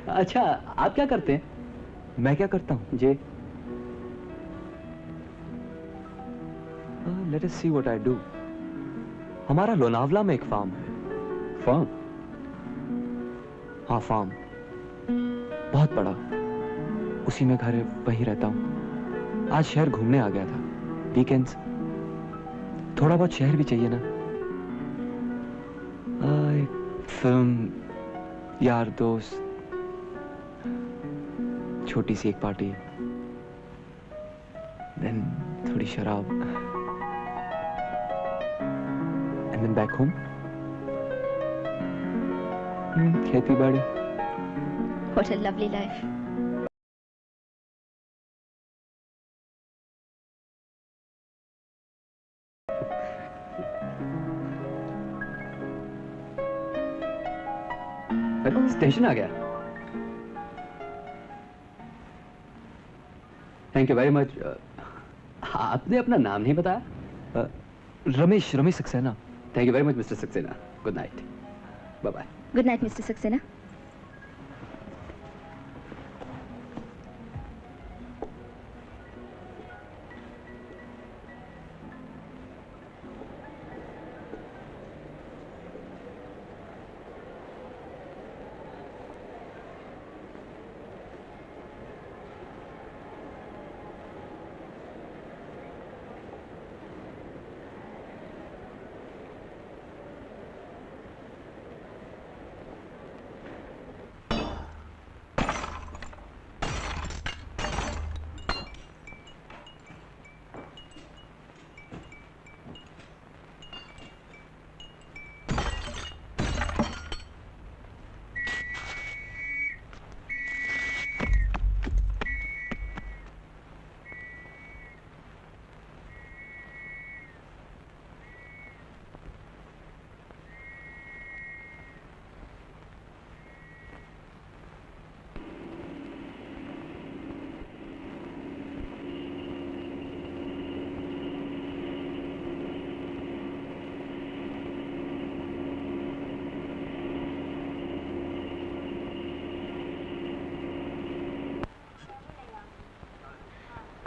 अच्छा, आप क्या करते हैं? मैं क्या करता हूँ? जी। Let us see what I do. हमारा लोनावला में एक फार्म है। फार्म? हाँ फार्म, बहुत बड़ा, उसी में घर है, वहीं रहता हूँ। आज शहर घूमने आ गया था, वीकेंड्स, थोड़ा बहुत शहर भी चाहिए ना। एक फिल्म, यार दोस्त, छोटी सी एक पार्टी, देन थोड़ी शराब, एंड देन बैक होम, खेती बाड़ी। What a lovely life. Station आ गया। Thank you very much. आपने अपना नाम नहीं बताया? Ramesh Saxena. Thank you very much mister Saxena. Good night. Bye bye. Good night, Mr. Saxena.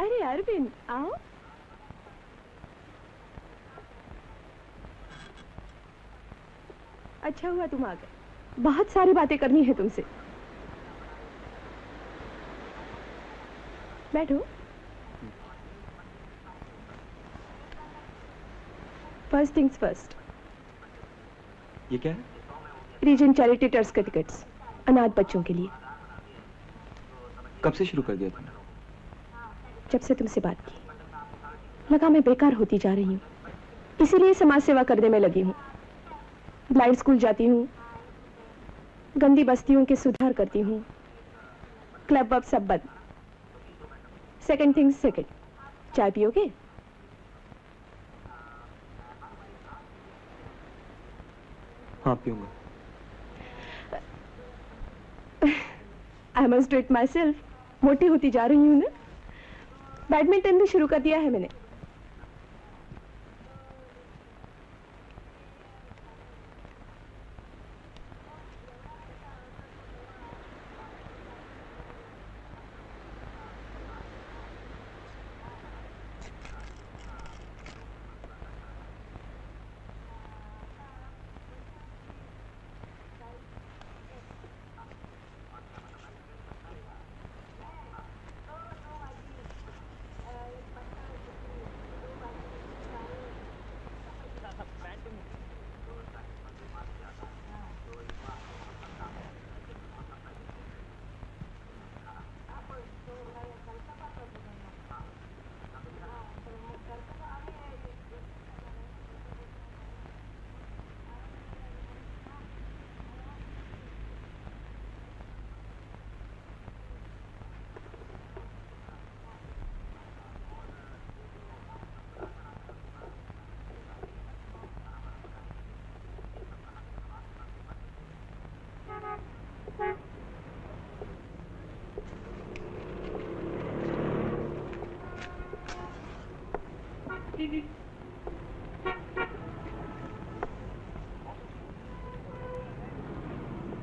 अरे अरविंद, आओ। अच्छा हुआ तुम आ गए, बहुत सारी बातें करनी है तुमसे। बैठो। फर्स्ट थिंग्स फर्स्ट, ये क्या है? रीजन चैरिटी ट्रस्ट के टिकट्स, अनाथ बच्चों के लिए। कब से शुरू कर दिया तुमने? जब से तुमसे बात की लगा मैं बेकार होती जा रही हूँ, इसीलिए समाज सेवा करने में लगी हूँ। ब्लाइंड स्कूल जाती हूँ, गंदी बस्तियों के सुधार करती हूँ, क्लब अब सब बंद। सेकंड थिंग्स सेकंड, चाय पियोगे? हाँ पीऊंगा। I must do it myself, मोटी होती जा रही हूँ ना। बैडमिंटन भी शुरू कर दिया है मैंने।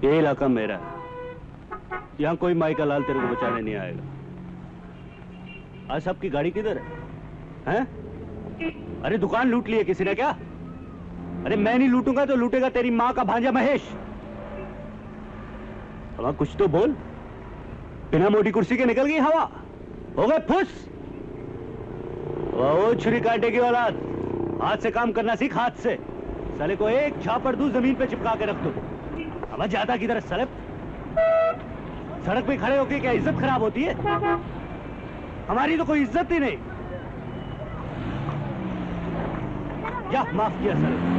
ये इलाका मेरा है, यहाँ कोई माई का लाल तेरे को बचाने नहीं आएगा। आज सबकी गाड़ी किधर है? हैं? अरे दुकान लूट ली है किसी ने क्या? अरे मैं नहीं लूटूंगा तो लूटेगा तेरी माँ का भांजा महेश। अब कुछ तो बोल। बिना मोटी कुर्सी के निकल गई हवा, हो गए फुस। वो छुरी काटे की औलाद, हाथ से काम करना सीख, हाथ से। साले को एक झापड़ दूं जमीन पे चिपका के रख दो। अब ज्यादा की तरह साले सड़क पे खड़े होके क्या इज्जत खराब होती है? हमारी तो कोई इज्जत ही नहीं। या माफ किया साले।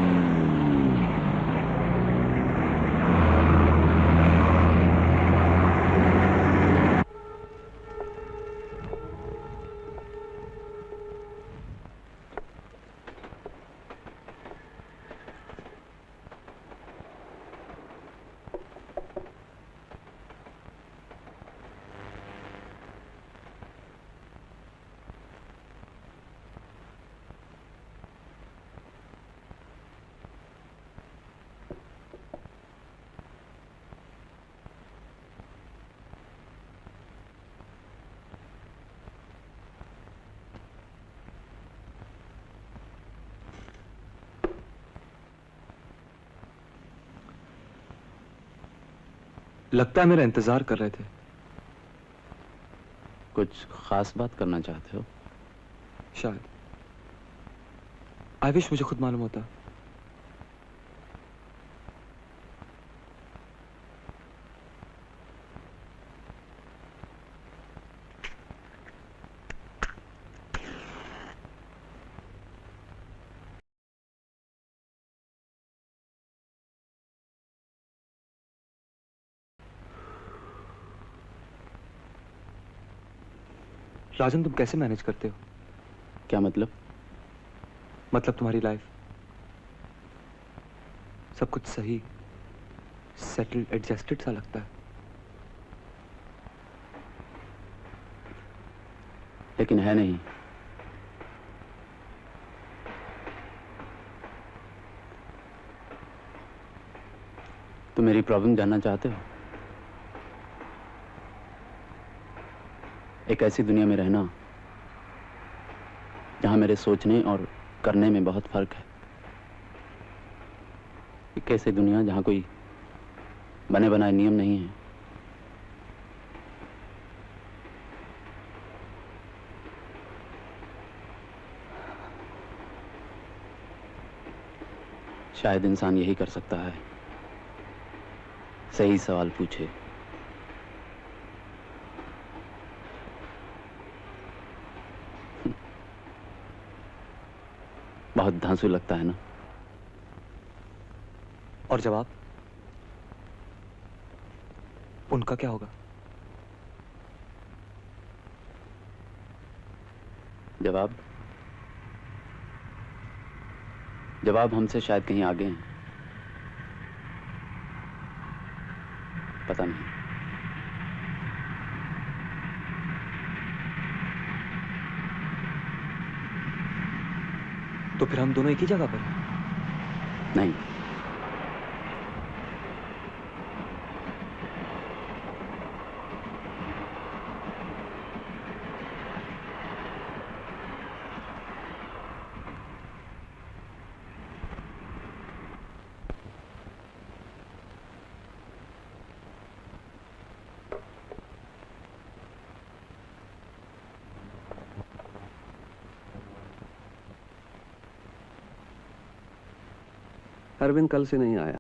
लगता है मेरा इंतजार कर रहे थे। कुछ खास बात करना चाहते हो? शायद। आई विश मुझे खुद मालूम होता। राजन, तुम कैसे मैनेज करते हो? क्या मतलब? मतलब तुम्हारी लाइफ, सब कुछ सही, सेटल्ड, एडजस्टेड सा लगता है। लेकिन है नहीं। तुम मेरी प्रॉब्लम जानना चाहते हो? एक ऐसी दुनिया में रहना जहां मेरे सोचने और करने में बहुत फर्क है। एक ऐसी दुनिया जहां कोई बने बनाए नियम नहीं है। शायद इंसान यही कर सकता है, सही सवाल पूछे। बहुत धांसू लगता है ना? और जवाब? उनका क्या होगा? जवाब? जवाब हमसे शायद कहीं आगे हैं। पता नहीं। तो फिर हम दोनों एक ही जगह पर हैं? नहीं। अरविंद कल से नहीं आया।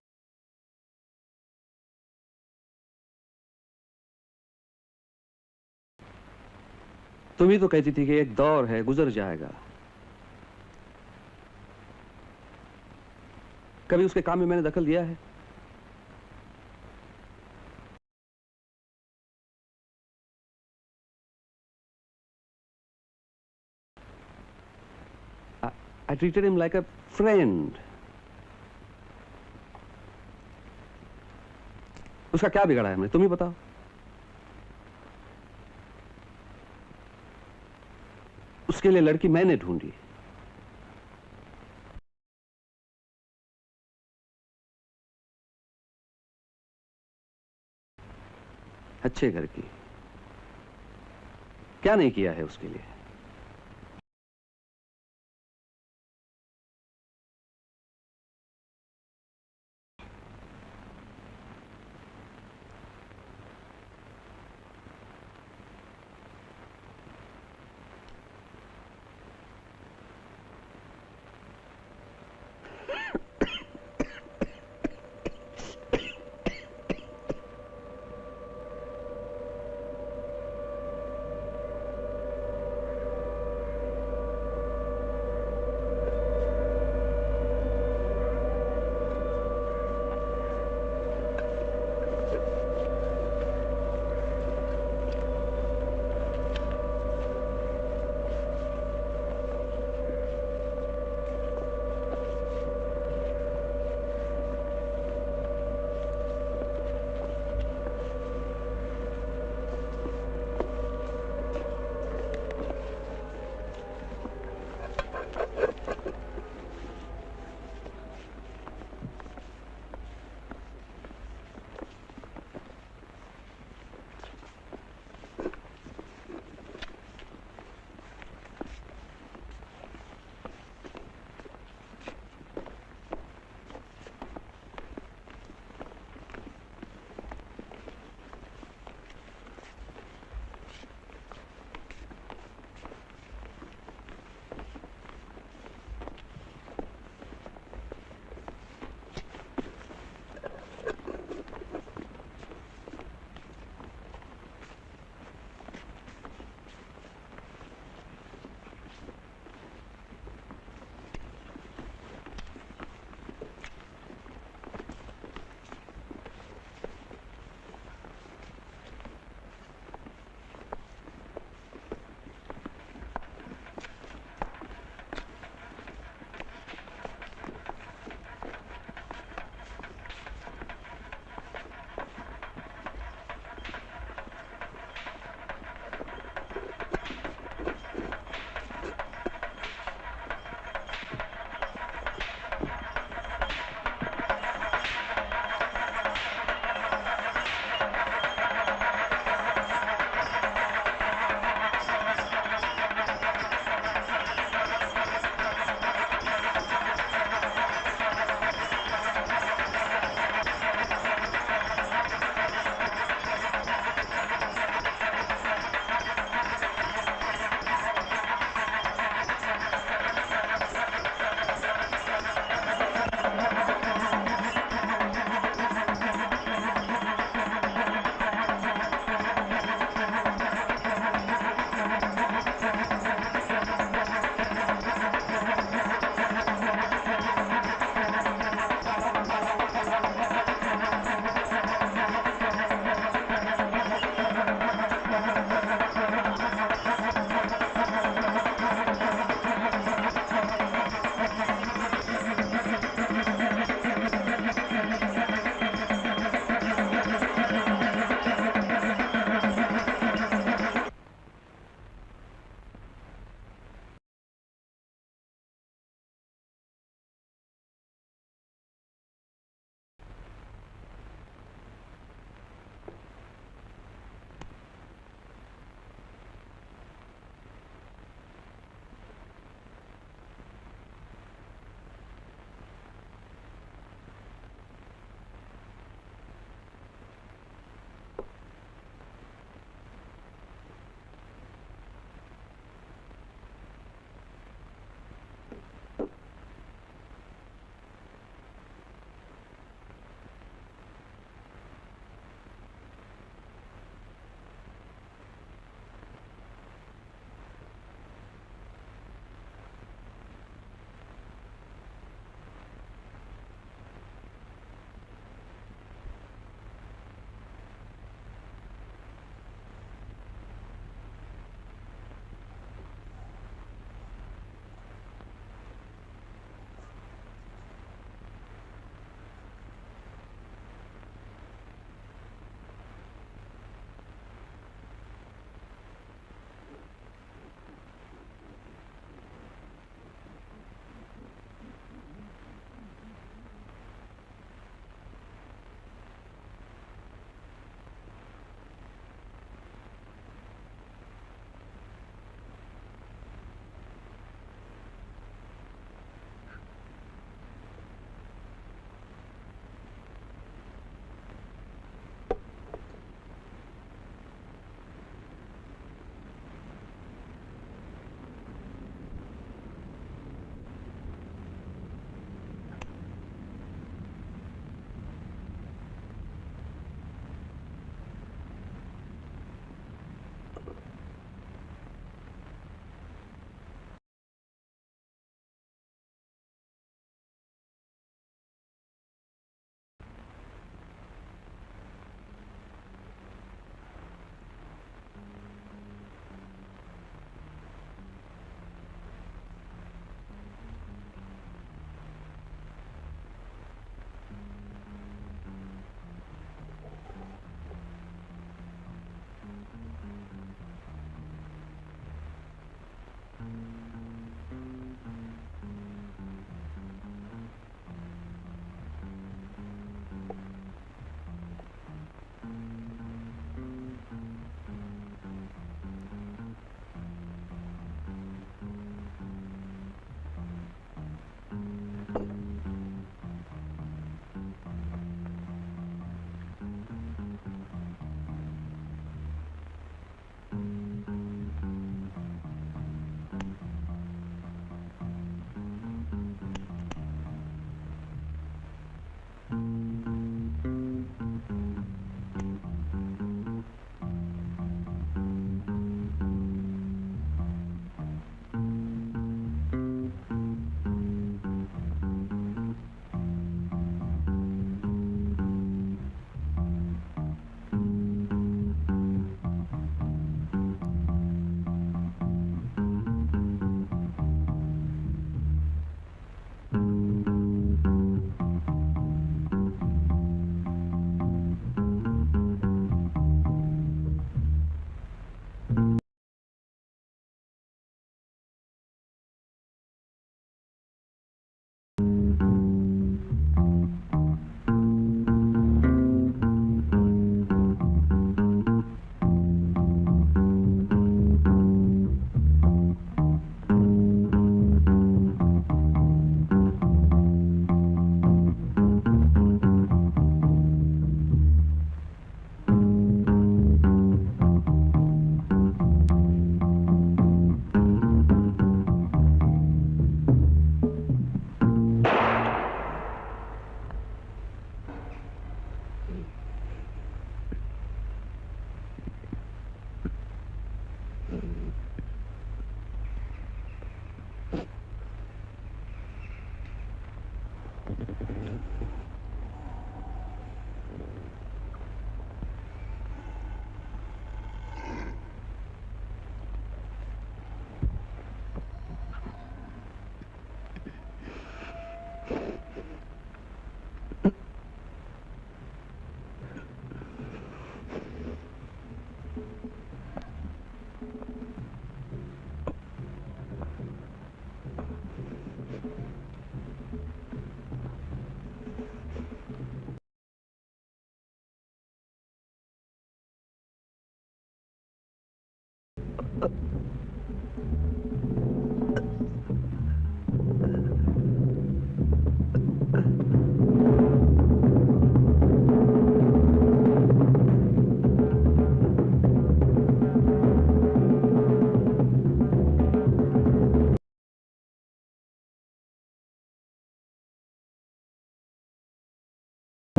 तुम ही तो कहती थी कि एक दौर है, गुजर जाएगा। कभी उसके काम में मैंने दखल दिया है? I treated him like a friend. उसका क्या बिगाड़ा है हमने, तुम ही बताओ। उसके लिए लड़की मैंने ढूंढी। अच्छे घर की। क्या नहीं किया है उसके लिए?